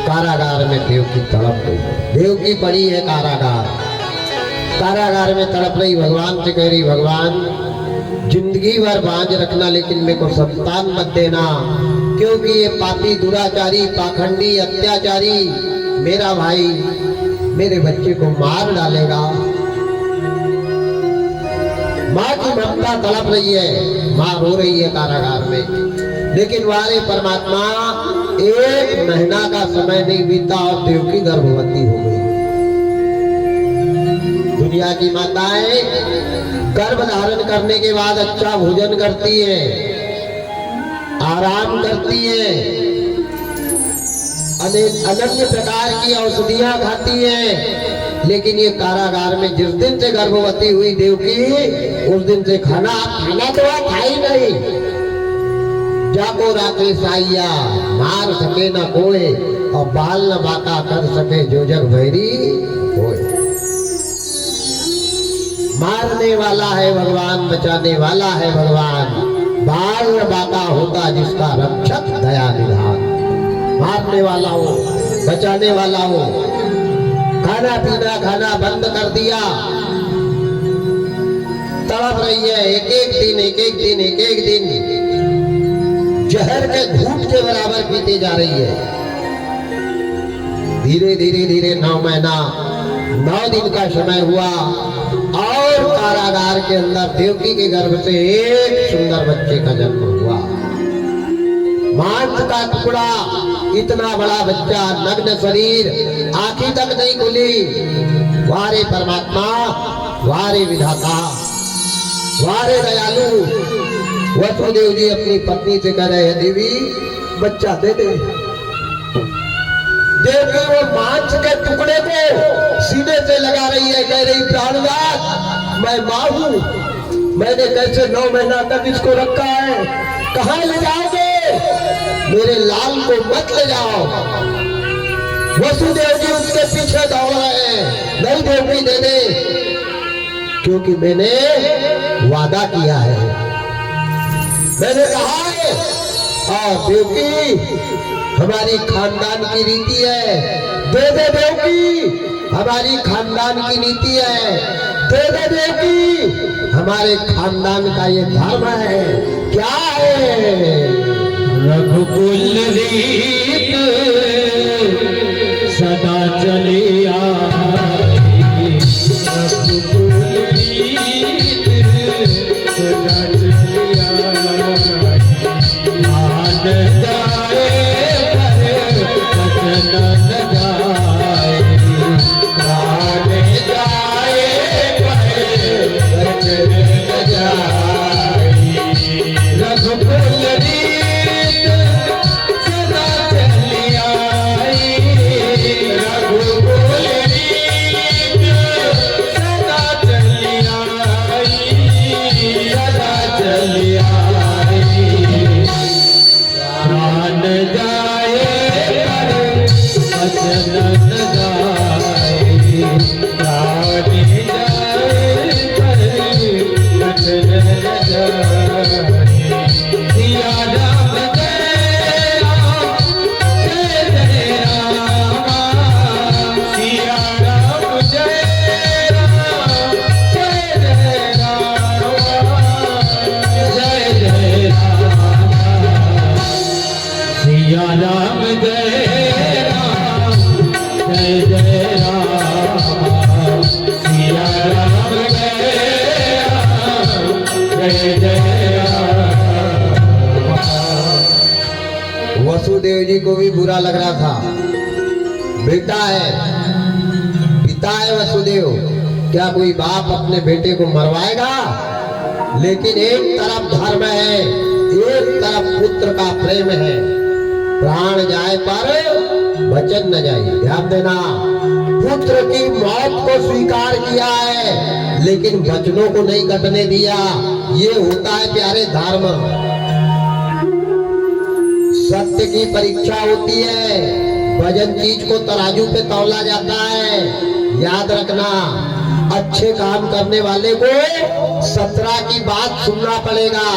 कारागार में देव की तड़प गई, देव की पड़ी है कारागार। कारागार में तड़प रही, भगवान से कह रही, भगवान जिंदगी भर बांझ रखना लेकिन मेरे को संतान मत देना, क्योंकि ये पापी दुराचारी पाखंडी अत्याचारी मेरा भाई मेरे बच्चे को मार डालेगा। माँ की ममता तड़प रही है, माँ रो रही है कारागार में। लेकिन वाले परमात्मा 1 महीना का समय नहीं बीता और देवकी गर्भवती हो गई। दुनिया की माताएं गर्भ धारण करने के बाद अच्छा भोजन करती हैं, आराम करती हैं, अनन्य प्रकार की औषधियां खाती हैं, लेकिन ये कारागार में जिस दिन से गर्भवती हुई देवकी, उस दिन से खाना तो खाई नहीं। जाको राखे साइया, मार सके न कोई, और बाल न बाका कर सके जो जग भैरी होए। मारने वाला है भगवान, बचाने वाला है भगवान, बाल न बाका होता जिसका रक्षक दया निधान। मारने वाला हो, बचाने वाला हो, खाना पीना खाना बंद कर दिया, तड़प रही है, एक एक दिन जहर के घूंट के बराबर पीते जा रही है। धीरे 9 महीना 9 दिन का समय हुआ और कारागार के अंदर देवकी के गर्भ से एक सुंदर बच्चे का जन्म हुआ। मांस का टुकड़ा, इतना बड़ा बच्चा, नग्न शरीर, आंखें तक नहीं खुली। वारे परमात्मा, वारे विधाता, वारे दयालु। वसुदेव जी अपनी पत्नी से कह रहे हैं, देवी बच्चा दे दे। देवकी वो मांस के टुकड़े को सीने से लगा रही है, कह रही प्राणनाथ मैं मां हूं, मैंने कैसे 9 महीना तक इसको रखा है, कहां ले जाओगे? मेरे लाल को मत ले जाओ। वसुदेव जी उसके पीछे दौड़ रहे हैं, नहीं देवकी दे दे, क्योंकि मैंने वादा किया है, मैंने कहा है। और देवकी हमारी खानदान की रीति है, दे दे देवकी, हमारी खानदान की नीति है, दे दे देवकी, हमारे खानदान का ये धर्म है। क्या है? रघुकुल रीत सदा चली आई, रघुकुल रीत सदा चली आई। मान जाए पर वचन न जाए, मान जाए पर वचन न जाए। रघुकुल रीत सदा चली आई, रघुकुल रीत सदा चली आई, सदा चली आई। प्राण जाए पर वचन न जाए, प्राण जाए पर वचन न जाए। सिया राम जय राम, जय जय राम, सिया राम जय राम, जय जय राम, जय जय राम। सिया राम जय राम, जय जय राम, सिया राम जय राम, जय जय राम। वसुदेव जी को भी बुरा लग रहा था, बेटा है, पिता है वसुदेव, क्या कोई बाप अपने बेटे को मरवाएगा? लेकिन एक तरफ धर्म है, एक तरफ पुत्र का प्रेम है। प्राण जाए पर वचन न जाए। ध्यान देना, पुत्र की मौत को स्वीकार किया है, लेकिन वचनों को नहीं कटने दिया। ये होता है प्यारे धर्म। सत्य की परीक्षा होती है, वजन चीज को तराजू पे तौला जाता है। याद रखना, अच्छे काम करने वाले को 17 की बात सुनना पड़ेगा।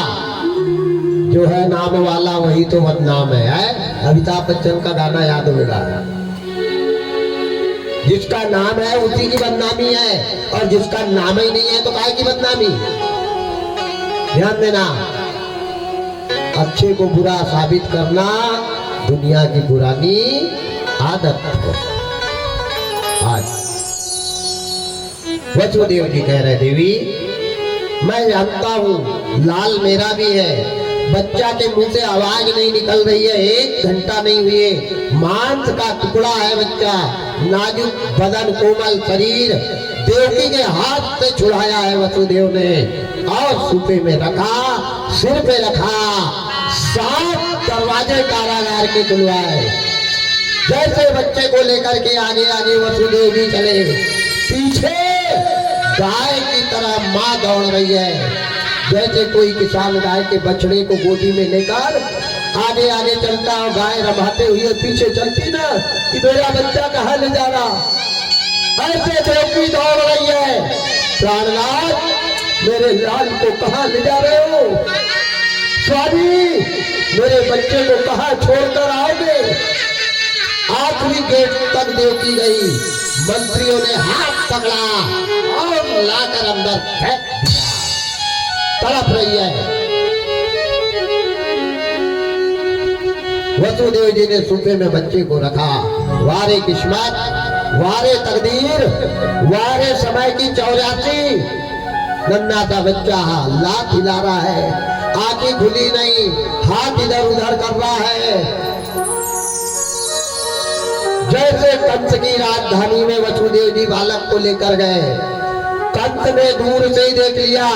जो है नाम वाला वही तो बदनाम है? अमिताभ बच्चन का गाना याद होगा, जिसका नाम है उसी की बदनामी है, और जिसका नाम ही नहीं है तो काहे की बदनामी? ध्यान देना, अच्छे को बुरा साबित करना दुनिया की पुरानी आदत है। आज वसुदेव जी कह रहे, देवी मैं जानता हूँ लाल मेरा भी है, बच्चा के मुंह से आवाज नहीं निकल रही है, 1 घंटा नहीं हुए, मांस का टुकड़ा है बच्चा, नाजुक बदन, कोमल शरीर, देवकी के हाथ से छुड़ाया है वसुदेव ने और सूपे में रखा, सिर पे रखा, 7 दरवाजे कारागार के खुलवाए। जैसे बच्चे को लेकर के आगे आगे वसुदेव जी चले, पीछे गाय की तरह माँ दौड़ रही है। जैसे कोई किसान गाय के बछड़े को गोदी में लेकर आगे आगे चलता और गाय रमाते हुए पीछे चलती ना कि मेरा बच्चा कहाँ ले जा रहा, ऐसे देवकी दौड़ रही है, प्राणनाथ मेरे लाल को कहाँ ले जा रहे हो, स्वामी मेरे बच्चे को कहाँ छोड़कर आओगे। आखिरी गेट तक देवकी गई, मंत्रियों ने हाथ पकड़ा और लाकर अंदर फेंक दिया। तड़प रही है। वसुदेव जी ने सूपे में बच्चे को रखा। वारे किस्मत, वारे तकदीर, वारे समय की 84। नन्हा सा बच्चा लात हिला रहा है, आंखें खुली नहीं, हाथ इधर उधर कर रहा है। जैसे कंस की राजधानी में वसुदेव जी बालक को लेकर गए, कंस ने दूर से ही देख लिया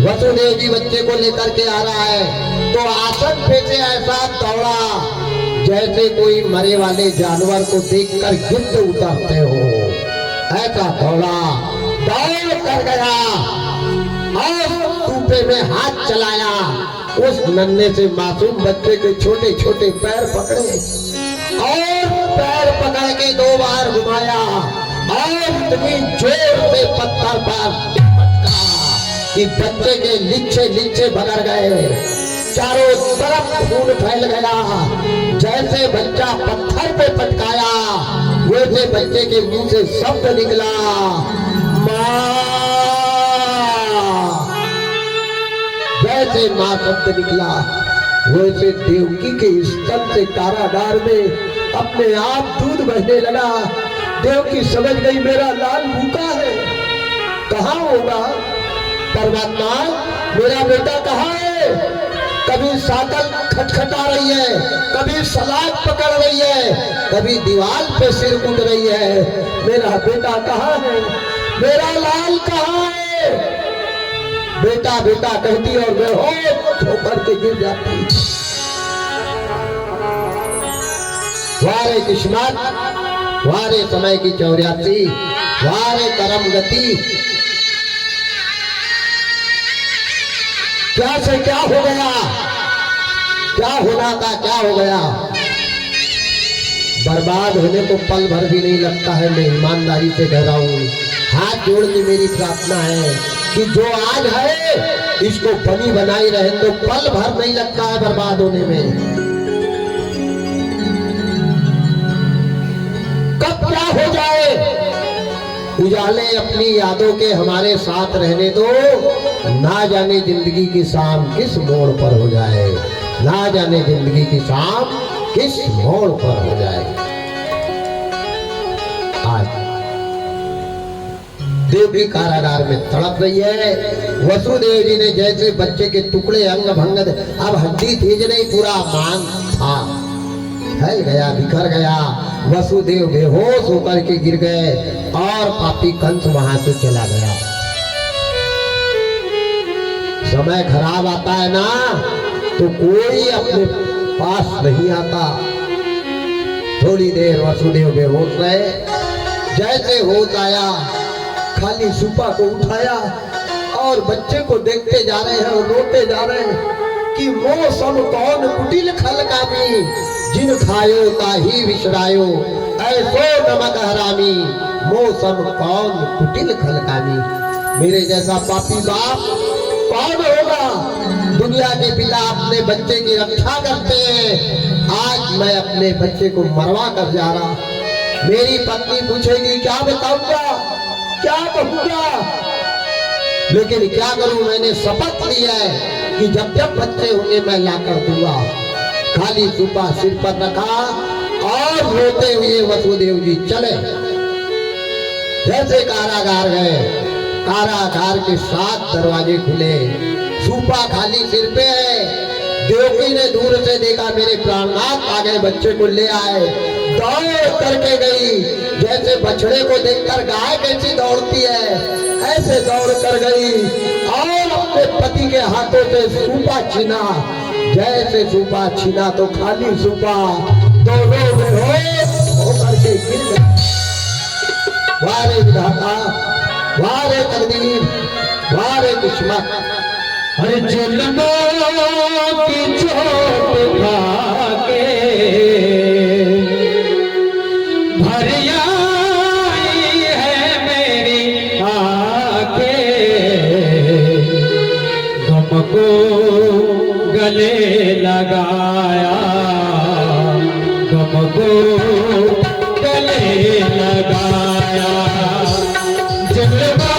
वसुदेव जी बच्चे को लेकर के आ रहा है, तो आसन पे से ऐसा दौड़ा जैसे कोई मरे वाले जानवर को देखकर गिद्ध उतरते हो, ऐसा दौड़ कर गया और सूपे में हाथ चलाया। उस नन्हे से मासूम बच्चे के छोटे छोटे पैर पकड़े और पैर पकड़ के 2 बार घुमाया और इतनी जोर से पत्थर पर कि बच्चे के लीचे लीचे बगड़ गए, चारों तरफ खून फैल गया। जैसे बच्चा पत्थर पे पटकाया वैसे बच्चे के मुंह से शब्द निकला, माँ। जैसे माँ शब्द निकला वैसे देवकी के स्तन से कारागार में अपने आप दूध बहने लगा। देवकी समझ गई मेरा लाल भूखा है, कहाँ होगा परमात्मा, मेरा बेटा कहाँ है। कभी साकल खटखटा रही है, कभी सलाद पकड़ रही है, कभी दीवार पे सिर कूट रही है। मेरा बेटा कहाँ है, मेरा लाल कहाँ है। बेटा बेटा कहती और बेहोश होकर के गिर जाती। वारे किस्मत, वारे समय की 84, वारे करम गति। क्या से क्या हो गया, क्या होना था क्या हो गया। बर्बाद होने को पल भर भी नहीं लगता है। मैं ईमानदारी से कह रहा हूँ, हाथ जोड़ के मेरी प्रार्थना है कि जो आज है इसको बनी बनाई रहे तो पल भर नहीं लगता है बर्बाद होने में। कब क्या हो जाए, उजाले अपनी यादों के हमारे साथ रहने दो। ना जाने जिंदगी की शाम किस मोड़ पर हो जाए, ना जाने जिंदगी की शाम किस मोड़ पर हो जाए। आज देवकी कारागार में तड़प रही है। वसुदेव जी ने जैसे बच्चे के टुकड़े अंग भंग, अब हड्डी थी नहीं, पूरा मांस था, फैल गया, बिखर गया। वसुदेव बेहोश होकर के गिर गए और पापी कंस वहां से चला गया। समय खराब आता है ना तो कोई अपने पास नहीं आता। थोड़ी देर वसुदेव बेहोश रहे, जैसे होश आया खाली सूपा को उठाया और बच्चे को देखते जा रहे हैं और रोते जा रहे हैं कि मौसम कौन कुटिल खलकामी, जिन खायो ताही विसरायो, ऐसो नमक हरामी, मौसम कौन कुटिल खलकामी। मेरे जैसा पापी बाप कौन होगा। दुनिया के पिता अपने बच्चे की रक्षा करते हैं, आज मैं अपने बच्चे को मरवा कर जा रहा। मेरी पत्नी पूछेगी क्या बताऊंगा, क्या कहूंगा, लेकिन क्या करूं, मैंने शपथ ली है कि जब जब बच्चे होंगे मैं लाकर दूंगा। खाली सूपा सिर पर रखा और रोते हुए वसुदेव जी चले। जैसे कारागार गए, कारागार के 7 दरवाजे खुले, सूपा खाली सिर पे है। देवकी ने दूर से देखा मेरे प्राणनाथ आ गए, बच्चे को ले आए। दौड़ करके गई, जैसे बछड़े को देखकर गाय कैसी दौड़ती है ऐसे दौड़ कर गई और अपने पति के हाथों से सूपा छीना। जैसे सूपा छीना तो खाली सूपा दोनों बेहोश होकर के गिर गए। वारे विधाता, वारे तकदीर, वारे किस्मत। हर जुल्मों की चोट खा के भर आई है मेरी आके, गम को गले लगाया, गम को गले लगाया। जुल्मों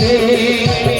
थे।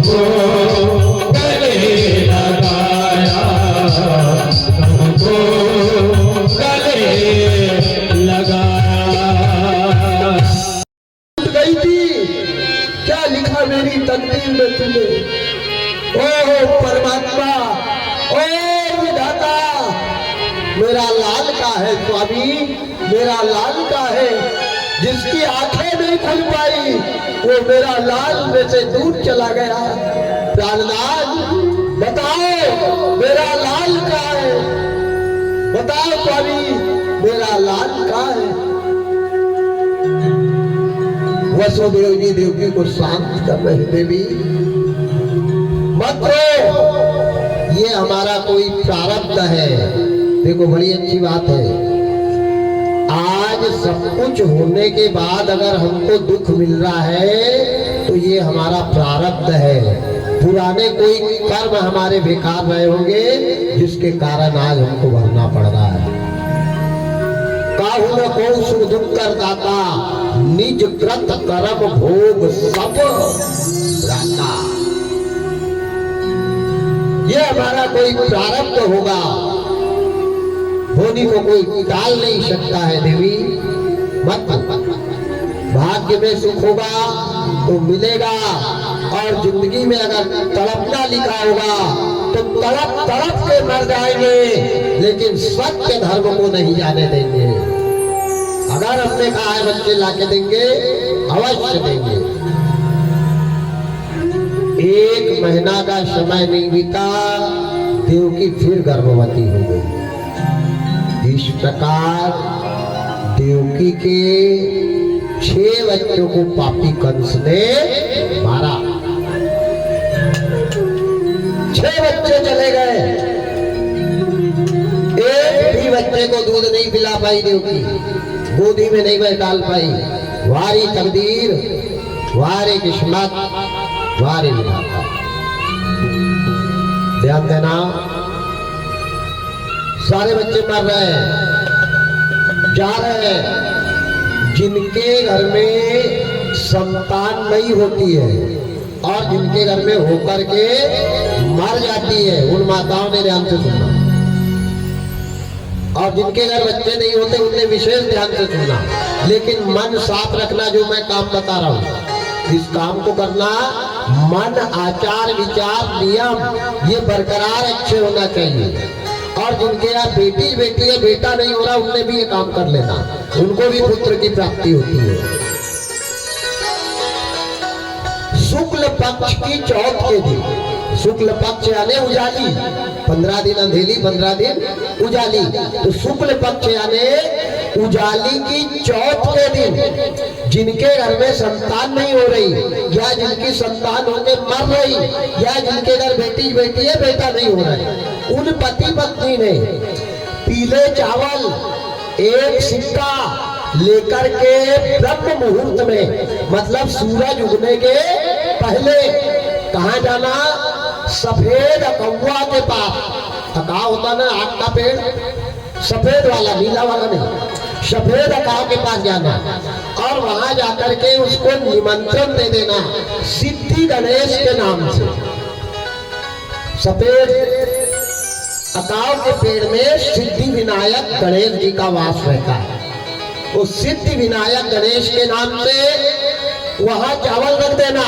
तुमको गले लगाया, तुमको गले लगाया। गई थी क्या लिखा मेरी तकदीर में तूने? ओ परमात्मा, ओ विधाता, मेरा लाल का है स्वामी, मेरा लाल का है। जिसकी आंखें नहीं खुल पाई वो मेरा लाल में से दूर चला गया। प्राणनाथ बताओ मेरा लाल का है, बताओ स्वामी मेरा लाल का है। वसुदेव जी देवकी को शांत कर रहे, देवी मत रो, ये हमारा कोई प्रारब्ध है। देखो बड़ी अच्छी बात है, आज सब कुछ होने के बाद अगर हमको दुख मिल रहा है तो ये हमारा प्रारब्ध है। पुराने कोई कर्म हमारे बेकार रहे होंगे जिसके कारण आज हमको भरना पड़ रहा है। काहू न को सुख दुख कर दाता, निज कृत कर्म भोग सब राता। ये हमारा कोई प्रारब्ध होगा, होनी को कोई टाल नहीं सकता है। देवी मत, भाग्य में सुख होगा तो मिलेगा, और जिंदगी में अगर तड़पना लिखा होगा तो तड़प तड़प के मर जाएंगे, लेकिन सत्य धर्म को नहीं जाने देंगे। अगर हमने कहा है बच्चे लाके देंगे, अवश्य देंगे। 1 महीना का समय नहीं बीता, देवकी फिर गर्भवती हो गई। इस प्रकार देवकी के 6 बच्चों को पापी कंस ने मारा। 6 बच्चे चले गए, एक भी बच्चे को दूध नहीं पिला पाई देवकी, गोदी में नहीं बैठाल पाई। वारी तकदीर, वारी किस्मत, वारी विधाता। ध्यान देना, सारे बच्चे मर रहे हैं, जा रहे हैं। जिनके घर में संतान नहीं होती है और जिनके घर में होकर के मर जाती है, उन माताओं ने ध्यान से सुनना, और जिनके घर बच्चे नहीं होते उनने विशेष ध्यान से सुनना। लेकिन मन साफ रखना, जो मैं काम बता रहा हूं इस काम को करना। मन, आचार, विचार, नियम ये बरकरार अच्छे होना चाहिए। और जिनके यहाँ बेटी है, बेटा नहीं हो रहा, उनने भी ये काम कर लेना, उनको भी पुत्र की प्राप्ति होती है। शुक्ल पक्ष की चौथ के दिन, शुक्ल पक्ष यानी उजाली, 15 दिन अंधेरी, 15 दिन उजाली। तो शुक्ल पक्ष यानी उजाली की चौथ के दिन जिनके घर में संतान नहीं हो रही, या जिनकी संतान होके मर रही, या जिनके घर बेटी है बेटा नहीं हो रहा है, उन पति पत्नी ने पीले चावल 1 सिक्का लेकर के ब्रह्म मुहूर्त में, मतलब सूरज उगने के पहले, कहाँ जाना? सफेद कौवा के पास। अका होता ना आग का पेड़, सफेद वाला, नीला वाला नहीं, सफेद अकाव के पास जाना और वहां जाकर के उसको निमंत्रण दे देना सिद्धि गणेश के नाम से। सफेद अकाव के पेड़ में सिद्धि विनायक गणेश जी का वास रहता है। उस सिद्धि विनायक गणेश के नाम से वहां चावल रख देना,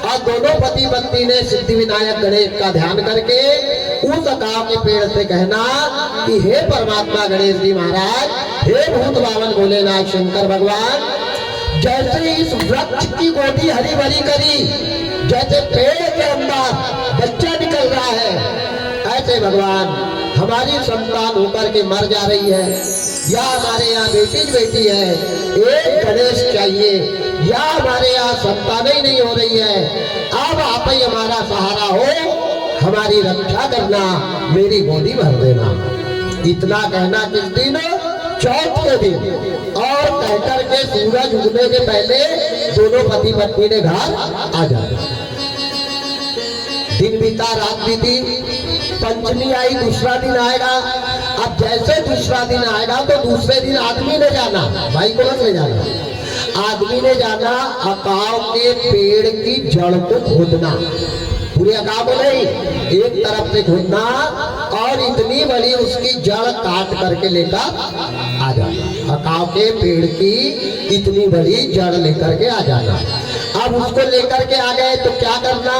और दोनों पति पत्नी ने सिद्धि विनायक गणेश का ध्यान करके उस अकाव के पेड़ से कहना कि हे परमात्मा गणेश जी महाराज, हे भूत बावन भोलेनाथ शंकर भगवान, जैसे इस वृक्ष की गोदी हरी भरी करी, जैसे पेड़ के अंदर बच्चा निकल रहा है, ऐसे भगवान हमारी संतान होकर के मर जा रही है, या हमारे यहाँ बेटी है, एक गणेश चाहिए, या हमारे यहाँ संतान ही नहीं हो रही है, अब आप ही हमारा सहारा हो, हमारी रक्षा करना, मेरी गोदी भर देना। इतना कहना किस दिन? चौथ के दिन। और कहकर के सूरज उगने के पहले दोनों पति पत्नी ने घर आ जाना। दिन बीता, रात बीती, पंचमी आई, दूसरा दिन आएगा। अब जैसे दूसरा दिन आएगा तो दूसरे दिन आदमी ले जाना, भाई को ले जाना। आदमी ने जाना अकाव के पेड़ की जड़ को खोदना, पूरे अकाव में नहीं, एक तरफ से खोदना और इतनी बड़ी उसकी जड़ काट करके लेकर आ जाना। अकाव के पेड़ की इतनी बड़ी जड़ लेकर के आ जाना। अब उसको लेकर के आ गए तो क्या करना,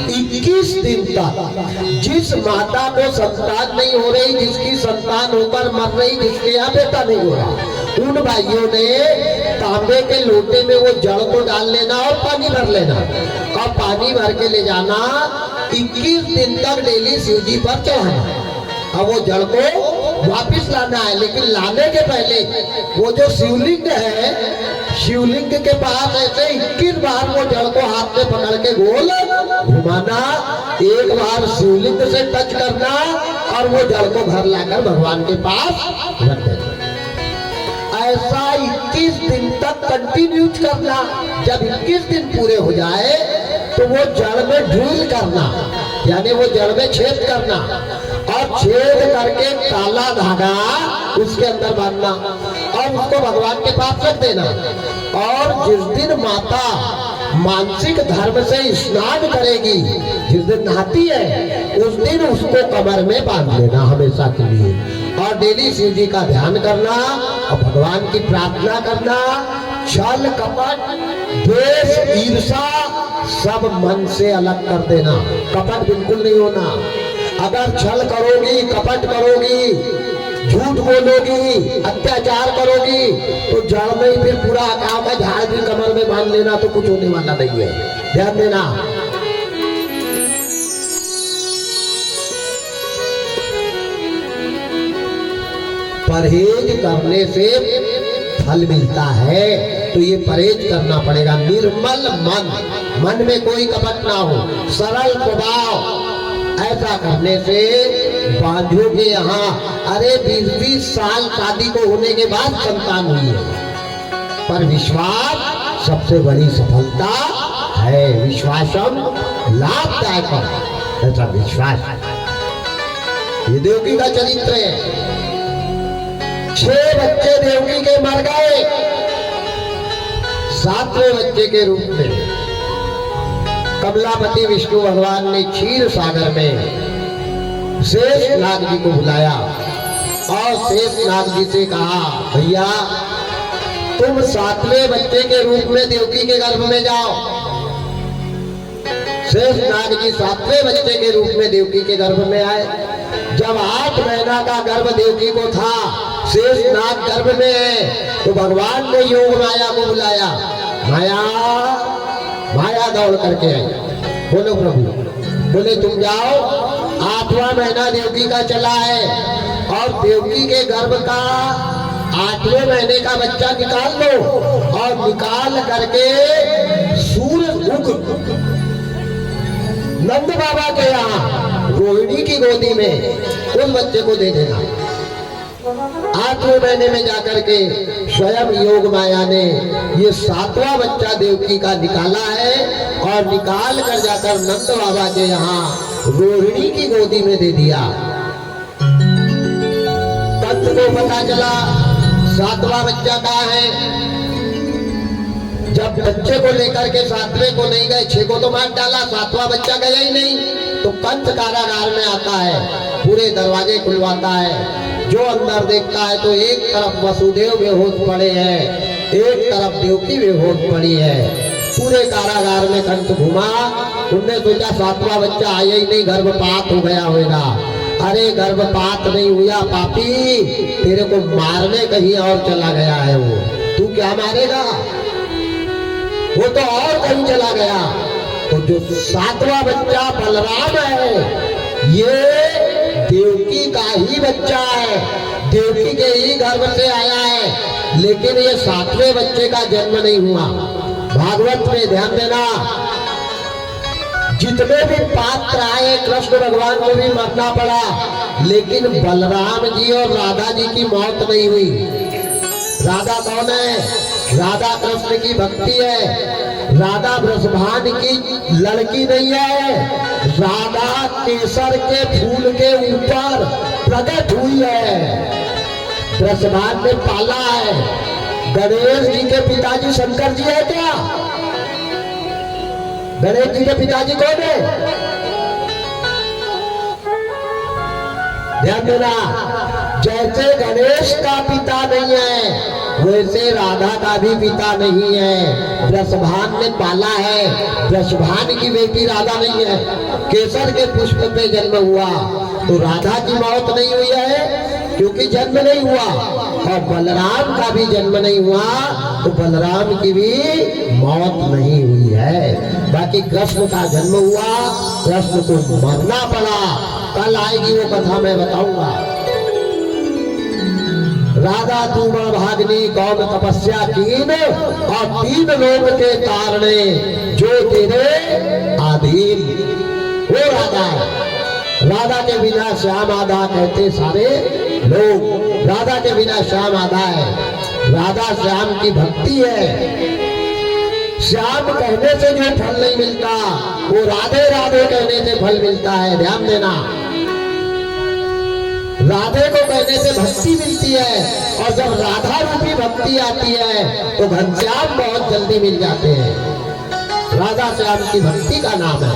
21 दिन तक जिस माता को संतान नहीं हो रही, जिसकी संतान होकर मर रही, जिसके यहाँ बेटा नहीं हो रहा, उन भाइयों ने तांबे के लोटे में वो जड़ को डाल लेना और पानी भर लेना और पानी भर के ले जाना, 21 दिन तक डेली शिव जी पर चढ़ाना। अब वो जड़ को वापिस लाना है, लेकिन लाने के पहले वो जो शिवलिंग है, शिवलिंग के पास ऐसे 21 बार वो जड़ को हाथ में पकड़ के गोल घुमाना, एक बार शिवलिंग से टच करना और वो जड़ को घर लाकर भगवान के पास रख देना। ऐसा 21 दिन तक कंटिन्यू करना। जब 21 दिन पूरे हो जाए तो वो जड़ में ड्रिल करना, यानी वो जड़ में छेद करना और छेद करके काला धागा उसके अंदर बांधना और उसको भगवान के पास रख देना। और जिस दिन माता मानसिक धर्म से स्नान करेगी, जिस दिन नहाती है, उस दिन उसको कमर में बांध लेना हमेशा के लिए और डेली शिव जी का ध्यान करना और भगवान की प्रार्थना करना। छल कपट द्वेष ईर्षा सब मन से अलग कर देना, कपट बिल्कुल नहीं होना। अगर छल करोगी, कपट करोगी, झूठ बोलोगी, अत्याचार करोगी तो जड़ में ही फिर पूरा अकाव का झाड़ भी कमर में बांध लेना तो कुछ होने वाला नहीं है, ध्यान देना। परहेज करने से फल मिलता है, तो ये परहेज करना पड़ेगा। निर्मल मन, मन में कोई कपट ना हो, सरल स्वभाव, ऐसा करने से बांधोगे यहाँ। अरे 20-20 साल शादी को होने के बाद संतान हुई है, पर विश्वास सबसे बड़ी सफलता है। विश्वासम लाभदायक, ऐसा विश्वास, ये देवकी का चरित्र है। 6 बच्चे देवकी के मर गए, 7वें बच्चे के रूप में कमलापति विष्णु भगवान ने क्षीर सागर में शेष नाग जी को बुलाया और शेष नाग जी से कहा, भैया तुम 7वें बच्चे के रूप में देवकी के गर्भ में जाओ। शेष नाग जी 7वें बच्चे के रूप में देवकी के गर्भ में आए। जब 8 महीना का गर्भ देवकी को था, शेष नाग गर्भ में है, तो भगवान ने योग माया को बुलाया। माया दौड़ करके आई, बोलो प्रभु, बोले तुम जाओ, 8वां महीना देवकी का चला है और देवकी के गर्भ का 8वें महीने का बच्चा निकाल लो और निकाल करके सूर्य उग नंद बाबा के यहाँ रोहिणी की गोदी में उस बच्चे को दे देना। 8वें महीने में जाकर के स्वयं योग माया ने ये 7वां बच्चा देवकी का निकाला है और निकाल कर जाकर नंद बाबा के यहाँ रोहिणी की गोदी में दे दिया। कंस को पता चला 7वां बच्चा कहाँ है। जब बच्चे को लेकर के 7वें को नहीं गए, 6 को तो मार डाला, 7वां बच्चा गया ही नहीं, तो कंस कारागार में आता है, पूरे दरवाजे खुलवाता है। जो अंदर देखता है तो एक तरफ वसुदेव बेहोश पड़े हैं, एक तरफ देवकी बेहोश पड़ी है। पूरे कारागार में कंस घुमा, उनने सोचा 7वां बच्चा आया ही नहीं, गर्भपात हो गया होगा। अरे गर्भपात नहीं हुआ पापी, तेरे को मारने कहीं और चला गया है। वो तू क्या मारेगा, वो तो और कहीं चला गया। तो जो 7वां बच्चा बलराम है, ये देवकी का ही बच्चा है, देवकी के ही गर्भ से आया है, लेकिन ये 7वें बच्चे का जन्म नहीं हुआ। भागवत में ध्यान देना, जितने भी पात्र आए कृष्ण भगवान को भी मरना पड़ा, लेकिन बलराम जी और राधा जी की मौत नहीं हुई। राधा कौन है? राधा कृष्ण की भक्ति है। राधा वृषभान की लड़की नहीं है, राधा केसर के फूल के ऊपर प्रकट हुई है। वृषभान ने पाला है, गणेश जी के पिताजी शंकर जी है क्या? गणेश जी के पिताजी कौन है? ध्यान देना, जैसे गणेश का पिता नहीं है वैसे राधा का भी पिता नहीं है। वृषभान ने पाला है, वृषभान की बेटी राधा नहीं है। केसर के पुष्प पे जन्म हुआ तो राधा की मौत नहीं हुई है क्योंकि जन्म नहीं हुआ, और बलराम का भी जन्म नहीं हुआ तो बलराम की भी मौत नहीं हुई है। बाकी कृष्ण का जन्म हुआ, कृष्ण को मरना पड़ा। कल आएगी वो कथा, मैं बताऊंगा। राधा तूमा भागनी कौन तपस्या कीन, और 3 लोग के तारणे जो तेरे आधीन। वो राधा है। राधा के बिना श्याम आधा कहते सारे लोग। राधा के बिना श्याम आधा है। राधा श्याम की भक्ति है। श्याम कहने से जो फल नहीं मिलता वो राधे राधे कहने से फल मिलता है। ध्यान देना, राधे को कहने से भक्ति मिलती है, और जब राधा रूपी भक्ति आती है तो घनश्याम बहुत जल्दी मिल जाते हैं। राधा श्याम की भक्ति का नाम है।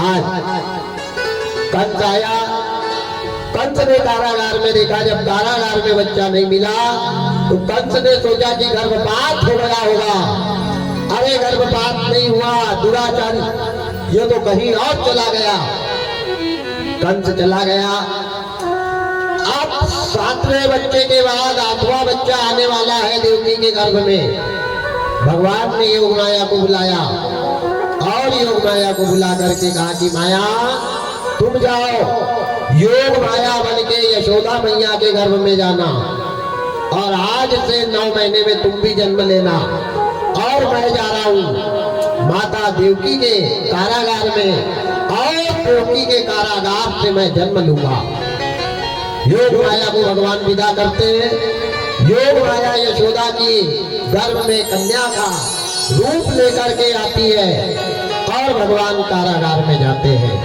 आज कंस आया, कंस ने कारागार में देखा। जब कारागार में बच्चा नहीं मिला तो कंस ने सोचा कि गर्भपात हो गया होगा। अरे गर्भपात नहीं हुआ, दुराचारी ये तो कहीं और चला गया। कंस चला गया। अब 7वें बच्चे के बाद 8वां बच्चा आने वाला है देवकी के गर्भ में। भगवान ने योग माया को बुलाया, और योग माया को बुला करके कहा कि माया तुम जाओ योग माया बन के यशोदा मैया के गर्भ में जाना, और आज से 9 महीने में तुम भी जन्म लेना। और मैं जा रहा हूँ माता देवकी के कारागार में, और देवकी के कारागार से मैं जन्म लूंगा। योग माया को भगवान विदा करते हैं। योग माया यशोदा की गर्भ में कन्या का रूप लेकर के आती है, और भगवान कारागार में जाते हैं।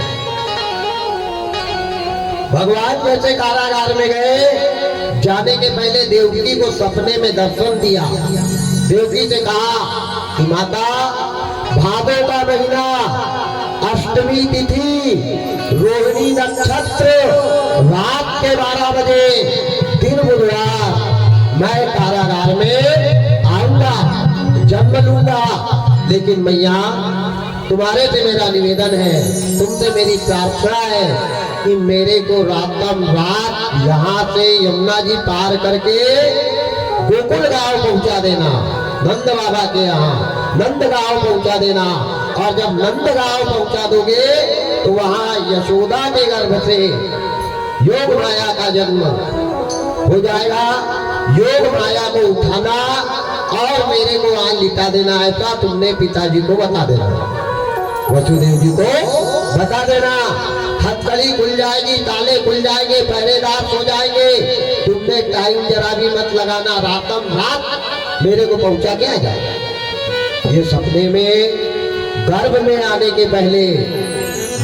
भगवान जैसे कारागार में गए, जाने के पहले देवकी को सपने में दर्शन दिया। देवकी से कहा कि माता भादो का महीना, अष्टमी तिथि, रोहिणी नक्षत्र, रात के 12 बजे, दिन बुधवार, मैं कारागार में आऊंगा, जन्म लूंगा। लेकिन मैया तुम्हारे से मेरा निवेदन है, तुमसे मेरी प्रार्थना है कि मेरे को रातम रात यहाँ से यमुना जी पार करके गोकुल गांव पहुंचा देना, नंद बाबा के यहाँ नंद गांव पहुंचा देना। और जब नंद गांव पहुंचा दोगे तो वहां यशोदा के गर्भ से योग माया का जन्म हो जाएगा। योग माया को उठाना और मेरे को वहां लिटा देना, ऐसा तुमने पिताजी को बता देना, वसुदेव जी को बता देना। हथकड़ी खुल जाएगी, ताले खुल जाएंगे, पहरेदार सो जाएंगे। तुमने टाइम जरा भी मत लगाना, रातम रात मेरे को पहुंचा के आ जाएगा। ये सपने में गर्भ में आने के पहले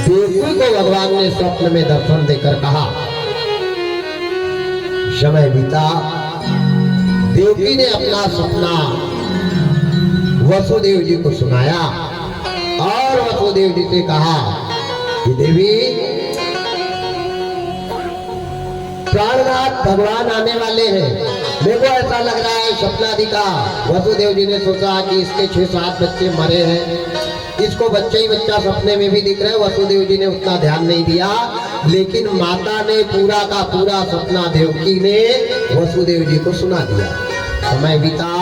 देवकी को भगवान ने स्वप्न में दर्शन देकर कहा। समय बीता, देवकी ने अपना सपना वसुदेव जी को सुनाया, और वसुदेव जी से कहा कि देवी प्राणनाथ भगवान आने वाले हैं, मेरे को ऐसा लग रहा है सपनादि का। वसुदेव जी ने सोचा कि इसके 6-7 बच्चे मरे हैं, इसको बच्चे ही बच्चा सपने में भी दिख रहा है। वसुदेव जी ने उतना ध्यान नहीं दिया, लेकिन माता ने पूरा का पूरा सपना देवकी ने वसुदेव जी को सुना दिया। समय बीता,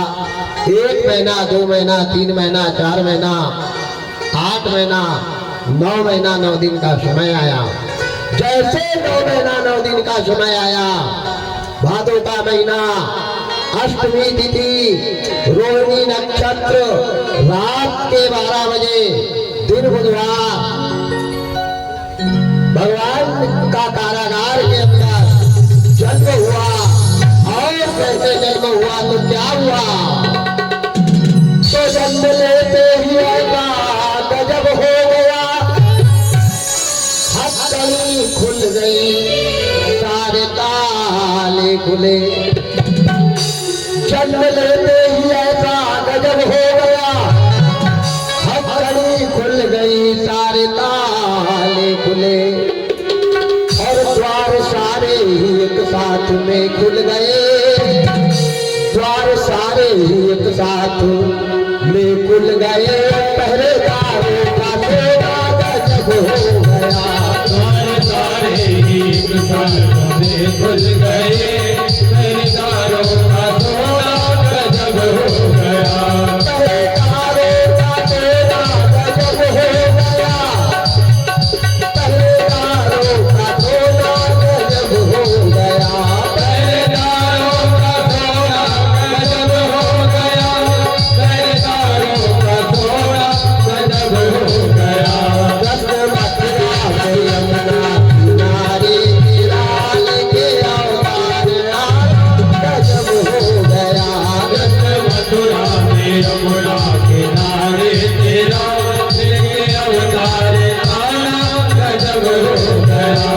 1 महीना, 2 महीना, 3 महीना, 4 महीना, 8 महीना, 9 महीना 9 दिन का समय आया। जैसे 9 महीना 9 दिन का समय आया, भादो का महीना, अष्टमी तिथि, रोहिणी नक्षत्र, रात के 12 बजे, दिन बुधवार, भगवान का कारागार के अंदर जन्म हुआ। और कैसे जन्म हुआ तो क्या हुआ? तो जन्म लेते ही ऐसा गजब हो गया, हथकड़ी खुल गई, सारे ताले खुले। गए पहरेदारों का सेवा गजब हो गया। सारे सारे एक साथ में खुल गए पहरेदारों का थोड़ा गजब हो गया। पहरेदारों का सेवा गजब हो गया। पहरेदारों का थोड़ा गजब हो गया। पहरेदारों का थोड़ा गजब हो गया। पहरेदारों का थोड़ा गजब हो गया। कृष्ण मथुरा में यमुना किनारे तेरा लेके अवतार आना गजब हो गया। कृष्ण मथुरा में यमुना किनारे तेरा लेके अवतार आना गजब हो गया।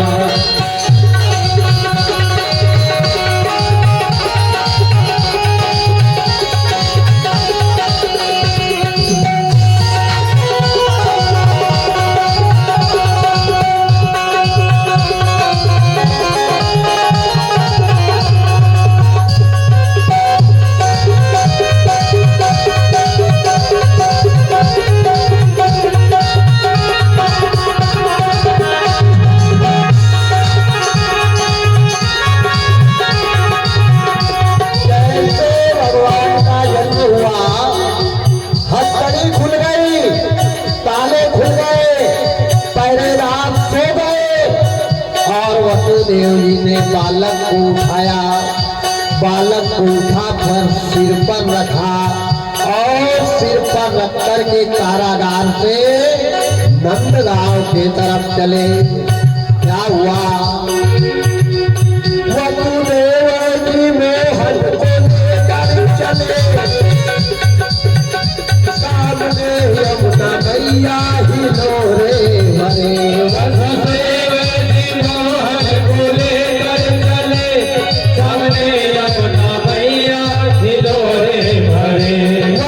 जैसे भगवान का जन्म हुआ, हथकड़ी खुल गई, ताले खुल गए, पहरेदार सो गए और वसुदेव जी ने बालक को उठाया। बालक को उठा कर सिर पर रखा और सिर पर रख कर के कारागार से नंदगांव की तरफ चले। क्या हुआ? वसुदेव जी मोहन को लेकर चले, सामने यमुना मैया हिलोरे भरे। वसुदेव जी मोहन को लेकर चले, सामने यमुना मैया हिलोरे भरे।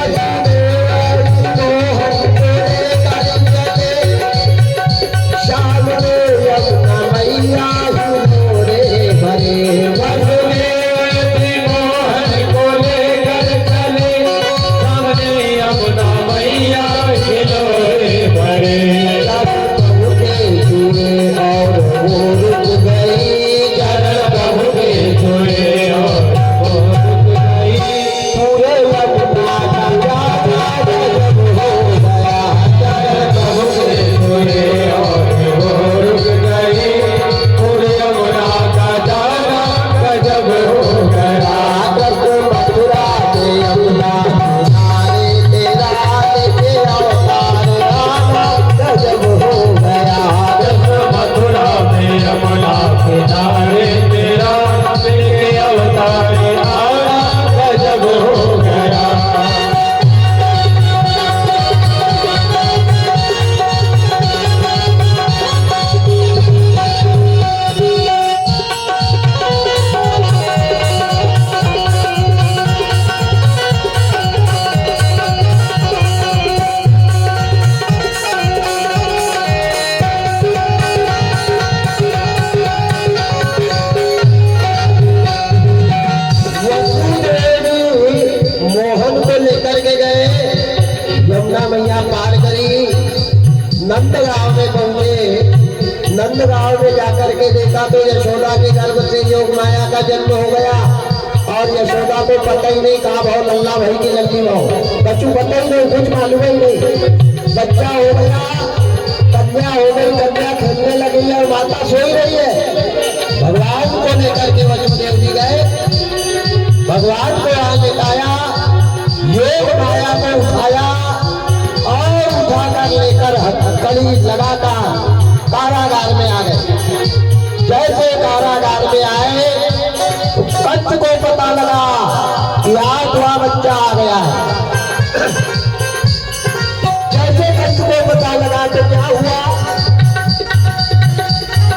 वसुदेव जी मोहन को लेकर चले, सामने यमुना मैया हिलोरे भरे। वसुदेव जी मोहन को लेकर चले, सामने यमुना मैया हिलोरे भरे। प्रभु के जुए और वो रुक गई, प्रभु के जुए और वो रुक गई। पूरे यमुना का जाना गजब हो गया। प्रभु के जुए और वो रुक गई। पूरे यमुना का जाना गजब हो गया। कृष्ण मथुरा में यमुना किनारे तेरा लेके अवतार आना गजब हो गया। कृष्ण मथुरा में यमुना किनारे तेरा लेके अवतार आना गजब हो गया। वसुदेव मोहन को लेकर के गए, यमुना मैया पार करी, नंदगांव में पहुंचे। नंदगांव में जाकर के देखा तो यशोदा के गर्भ से योग माया का जन्म हो गया और यशोदा को पता ही नहीं कहा भाव लल्ला भाई की लल्ली भाव, बच्चू पता ही नहीं, कुछ मालूम ही नहीं। बच्चा हो गया, कन्या हो गई, कन्या खेलने लगी और माता सोई रही है। भगवान को लेकर के वसुदेव जी गए, भगवान को यहाँ लेटाया, योग माया को उठाया और उठाकर लेकर हथकड़ी लगाकर कारागार में आ गए। जैसे कारागार में आए तो कंस को पता लगा कि 8वां बच्चा आ गया है। जैसे कंस को पता लगा तो क्या हुआ?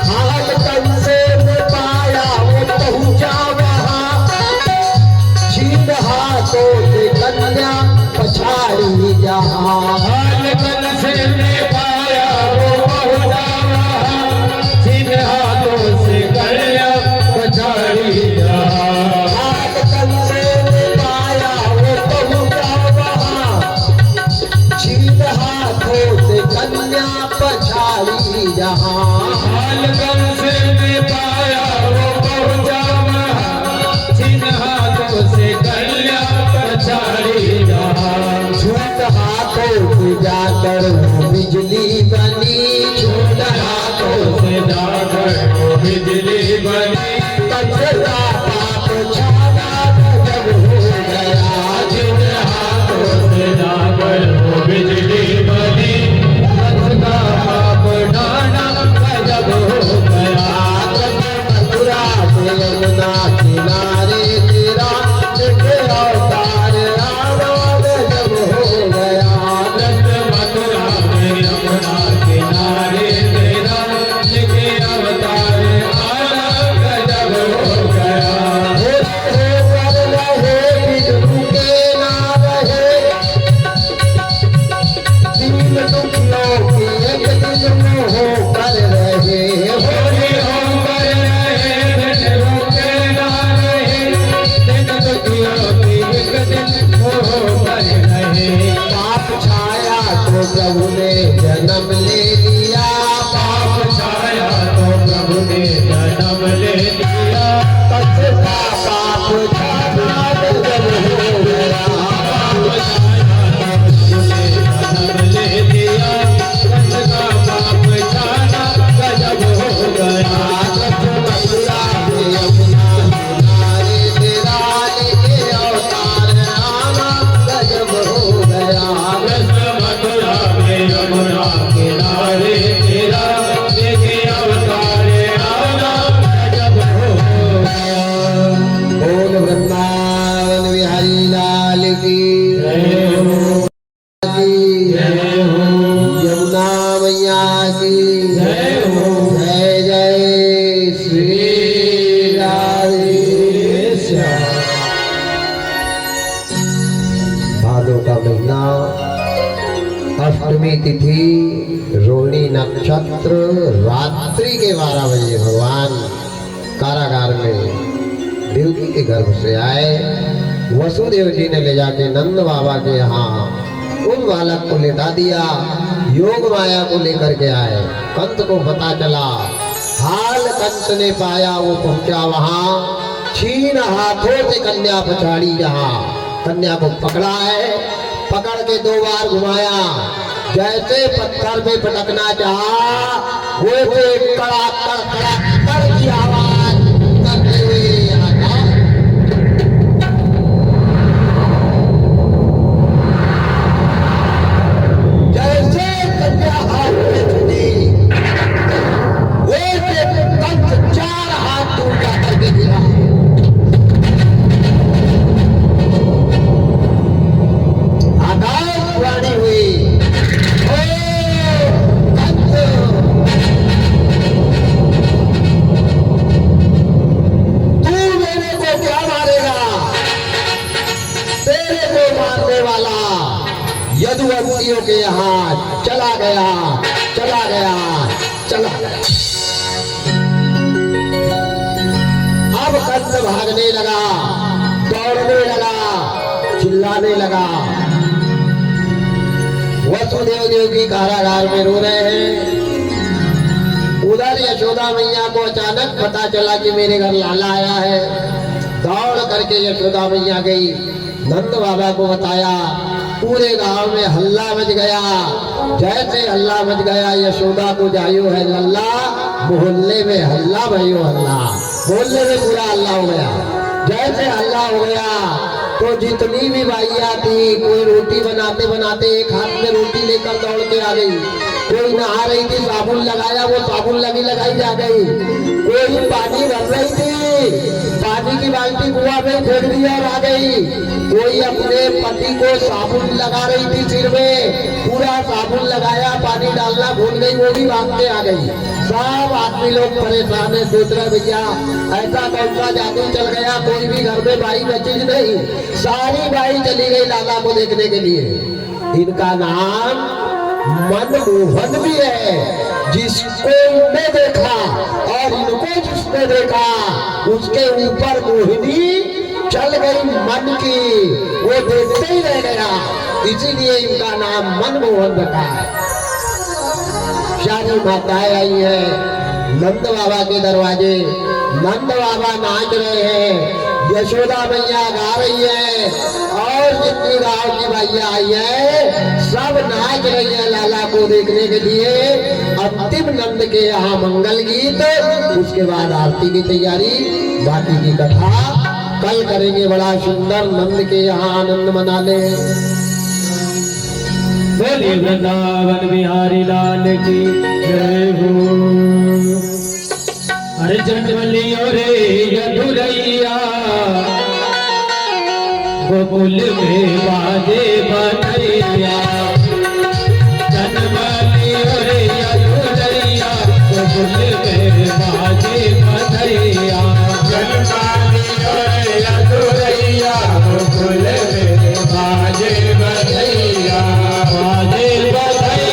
हाल कंस ने पाया वो पहुंचा वहां, छीन हाथों से कन्या पछाड़ी जहां। हाल कंस ने पाया वो पहुंचा वहां, सीधे हाथों से कन्या पछाड़ी जहां। हाल कंस ने पाया वो पहुंचा वहां, पछाड़ी जहाँ लालगंज में पाया वो पहुंचा वहाँ, जिन हाथों से कन्या पछाड़ी जहाँ। झूठ हाथों से जाकर वो बिजली बनी, झूठ हाथों से जाकर वो बिजली बनी, कचरा पाप छाना जब हो गया। जिन हाथों से जाकर वो बिजली बनी, कचरा पाप ढाना गजब हो गया। मथुरा से यमुना किनारे तेरा देखे अवतार आवाज जब हो गया। मथुरा में यमुना किनारे तेरा लिखे अवतार आना गजब हो गया। कर रहे बिजू के ना रहे, दीन दुखियों के एक दिन में हो कर रहे। होली होकर रहे दिन रुके ना रहे, दिन दुखियों की एक दिन होकर रहे। पाप छाया तो प्रभु ने जन्म ले लिया, पाप छाया तो प्रभु ने जन्म ले लिया, कचरा पाप छाना जब हो गया। पाप छाया तो प्रभु ने जन्म ले लिया, कचरा पाप छाना गजब हो गया। मथुरा में यमुना किनारे तेरा लेके अवतार आना गजब हो गया। मथुरा में यमुना किनारे तेरा लेके अवतार आना गजब हो गया। बोल वृंदावन बिहारी लाल की जय हो, की, जय हो, यमुना मैया की जय हो। जय जय श्री राधे श्याम। भादों का महीना, अष्टमी तिथि, रोहिणी नक्षत्र, रात्रि के 12 बजे भगवान कारागार में देवकी के गर्भ से आए। वसुदेव जी ने ले जाके नंद बाबा के यहाँ उन बालक को लेटा दिया। योग माया को लेकर के आए। कंस को पता चला, हाल कंस ने पाया, वो पहुंचा वहां, छीन हाथों से कन्या पछाड़ी जहां। कन्या को पकड़ा है, पकड़ के 2 बार घुमाया, जैसे पत्थर में पटकना चाहा वैसे कड़ा कड़ कड़ा कड़ की आवाज करते हुए आया। जैसे कन्या हाथ में छुटी वैसे कंस 4 हाथ दूर जाकर के गिरा। आकाशवाणी हुई, ओ कंस, तू मेरे को क्या मारेगा? तेरे को मारने वाला यदुवंशियों के यहाँ चला गया, चला गया, चला गया। अब कंस भागने लगा, दौड़ने लगा, चिल्लाने लगा। वसुदेव देवकी कारागार में रो रहे हैं। उधर यशोदा मैया को अचानक पता चला कि मेरे घर लाला आया है। दौड़ करके यशोदा मैया गई, नंद बाबा को बताया। पूरे गांव में हल्ला मच गया। जैसे हल्ला मच गया, यशोदा को जायो है लल्ला, मोहल्ले में हल्ला भयो हल्ला, मोहल्ले में पूरा हल्ला हो गया। जैसे हल्ला हो गया तो जितनी भी बाइयां थी, कोई रोटी बनाते बनाते एक हाथ में रोटी लेकर दौड़ के आ गई। कोई नहा रही थी, साबुन लगाया, वो साबुन लगाई जा गई। कोई पानी भर रही थी, पानी की बाल्टी कुआं में फेंक दिया और आ गई। कोई अपने पति को साबुन लगा रही थी सिर में, पूरा साबुन लगाया, पानी डालना भूल गई, वो भी भाग के आ गई। सब आदमी लोग परेशान है, सोच रहे भैया ऐसा कौन सा जादू चल गया, कोई भी घर में बाई बची नहीं। सारी बाई चली गई लाला को देखने के लिए। इनका नाम मनमोहन भी है। जिसको उनने देखा और इनको जिसने देखा, उसके ऊपर मोहिनी चल गई मन की, वो देखते ही रह गया। इसीलिए इनका नाम मनमोहन रखा है। सारी माताएं आई हैं नंद बाबा के दरवाजे। नंद बाबा नाच रहे हैं, यशोदा मैया गा रही है और जितनी गांव की भैया आई है सब नाच रही है लाला को देखने के लिए। अंतिम नंद के यहाँ मंगल गीत, उसके बाद आरती की तैयारी। बाकी की कथा कल करेंगे। बड़ा सुंदर नंद के यहाँ आनंद मना ले। बोले वृंदावन बिहारी लाल की जय हो। अरे जटवलियो रे यदुरैया गोकुल में बाजे बनैया। जटवलियो रे यदुरैया गोकुल में बाजे बनैया। जटवलियो रे यदुरैया गोकुल में बाजे बनैया। बाजे बनैया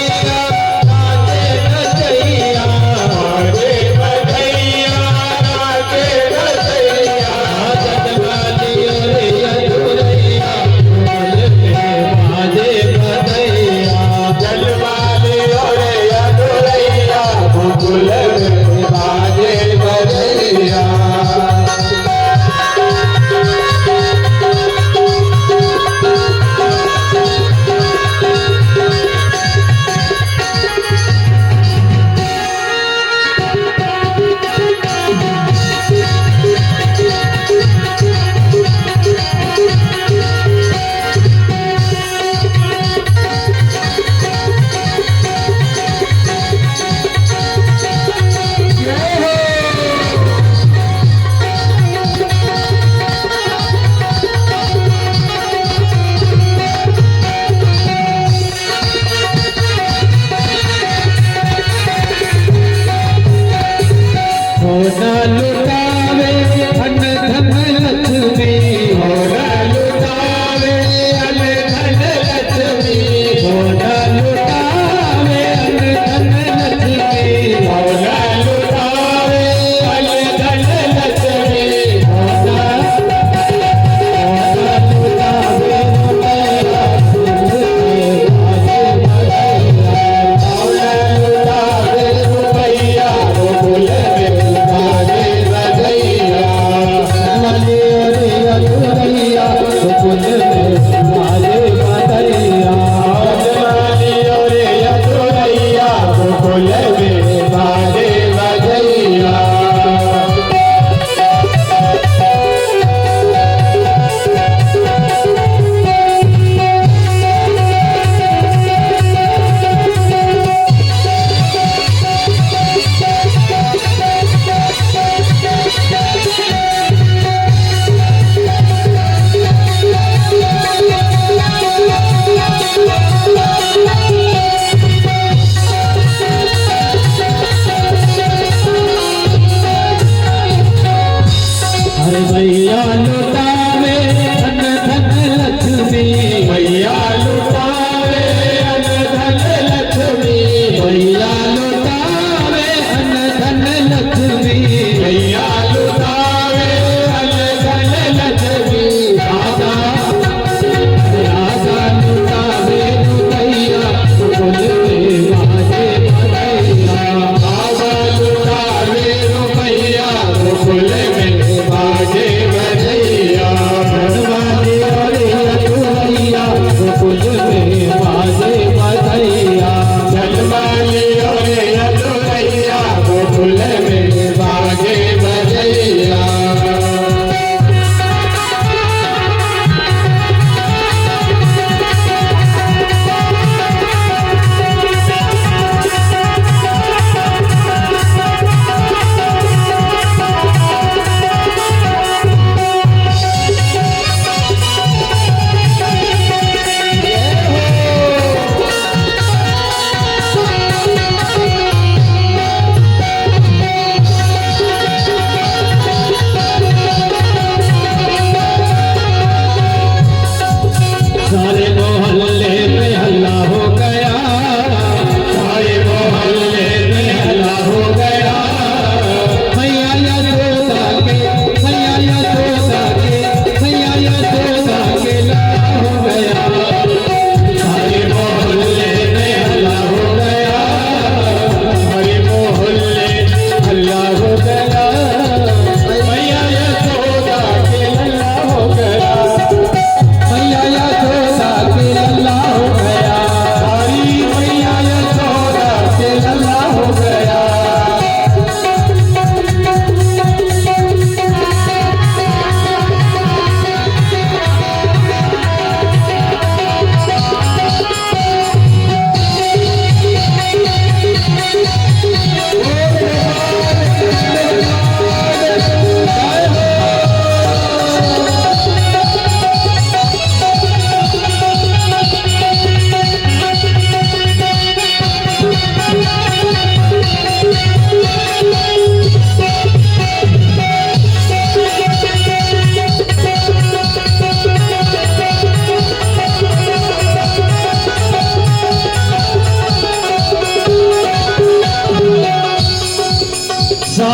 बाजे बनैया बाजे बनैया बाजे बनैया। जटवलियो रे यदुरैया गोकुल में बाजे बनैया।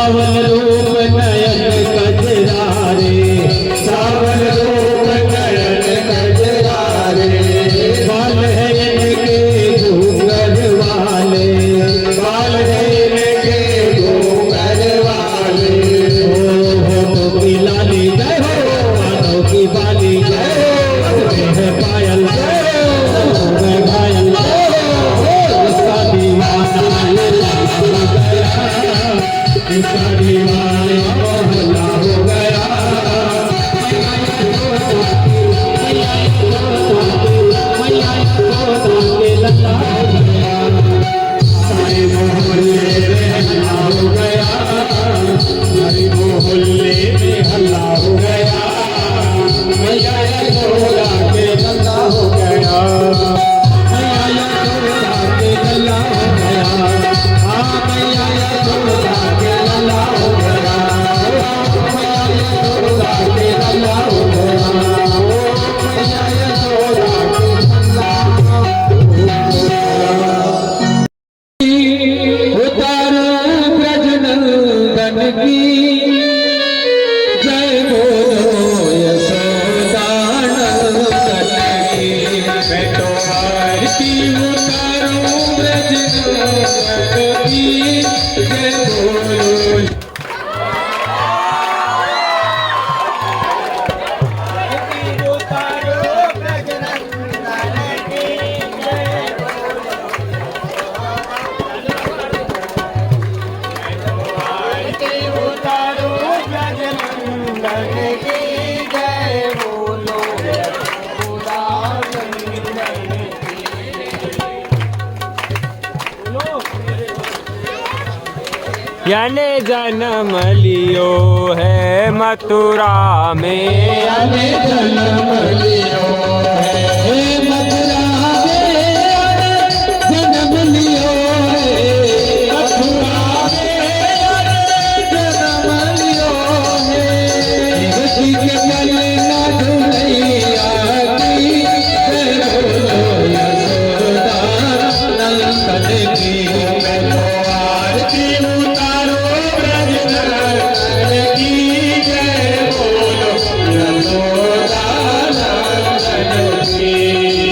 सावन रूप नयन कजरारे, सावन रूप नयन कजरारे, बाल है इनके घूंघर वाले, बाल है इनके घूंघर वाले। हो की लाली जय हो, कानों की बाली जय हो, है पायल जय हो, मैं घायल जय हो, इसका दीवाना ये लाल हो गया, इसका दीवाना मोहल्ला हो गया। सारे मोहल्ले में हल्ला हो गया, सारे मोहल्ले में हल्ला हो गया, मैया यशोदा के लल्ला हो गया, मैया यशोदा के लल्ला हो गया, हाँ मैया यशोदा के लल्ला हो गया, मैया यशोदा के लल्ला हो गया, मैया यशोदा के लल्ला हो गया। उतारो ब्रजनंदन की जय बोलो यशोदानंदन की, मैं तो आरती उतारूं ब्रजनंदन की जय बोलो। याने जन्म लियो है मथुरा में, याने जन्म लियो है मथुरा में, जन्म लियो है मथुरा में, जन्म लियो है। देवकी के मलना ढूंढैया की, जय बोलो यशोदा नंदन की, मैं तो आरती उतारो ब्रजनंदन की, जय बोलो यशोदा नंदन की।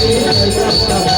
जय जगदम्बा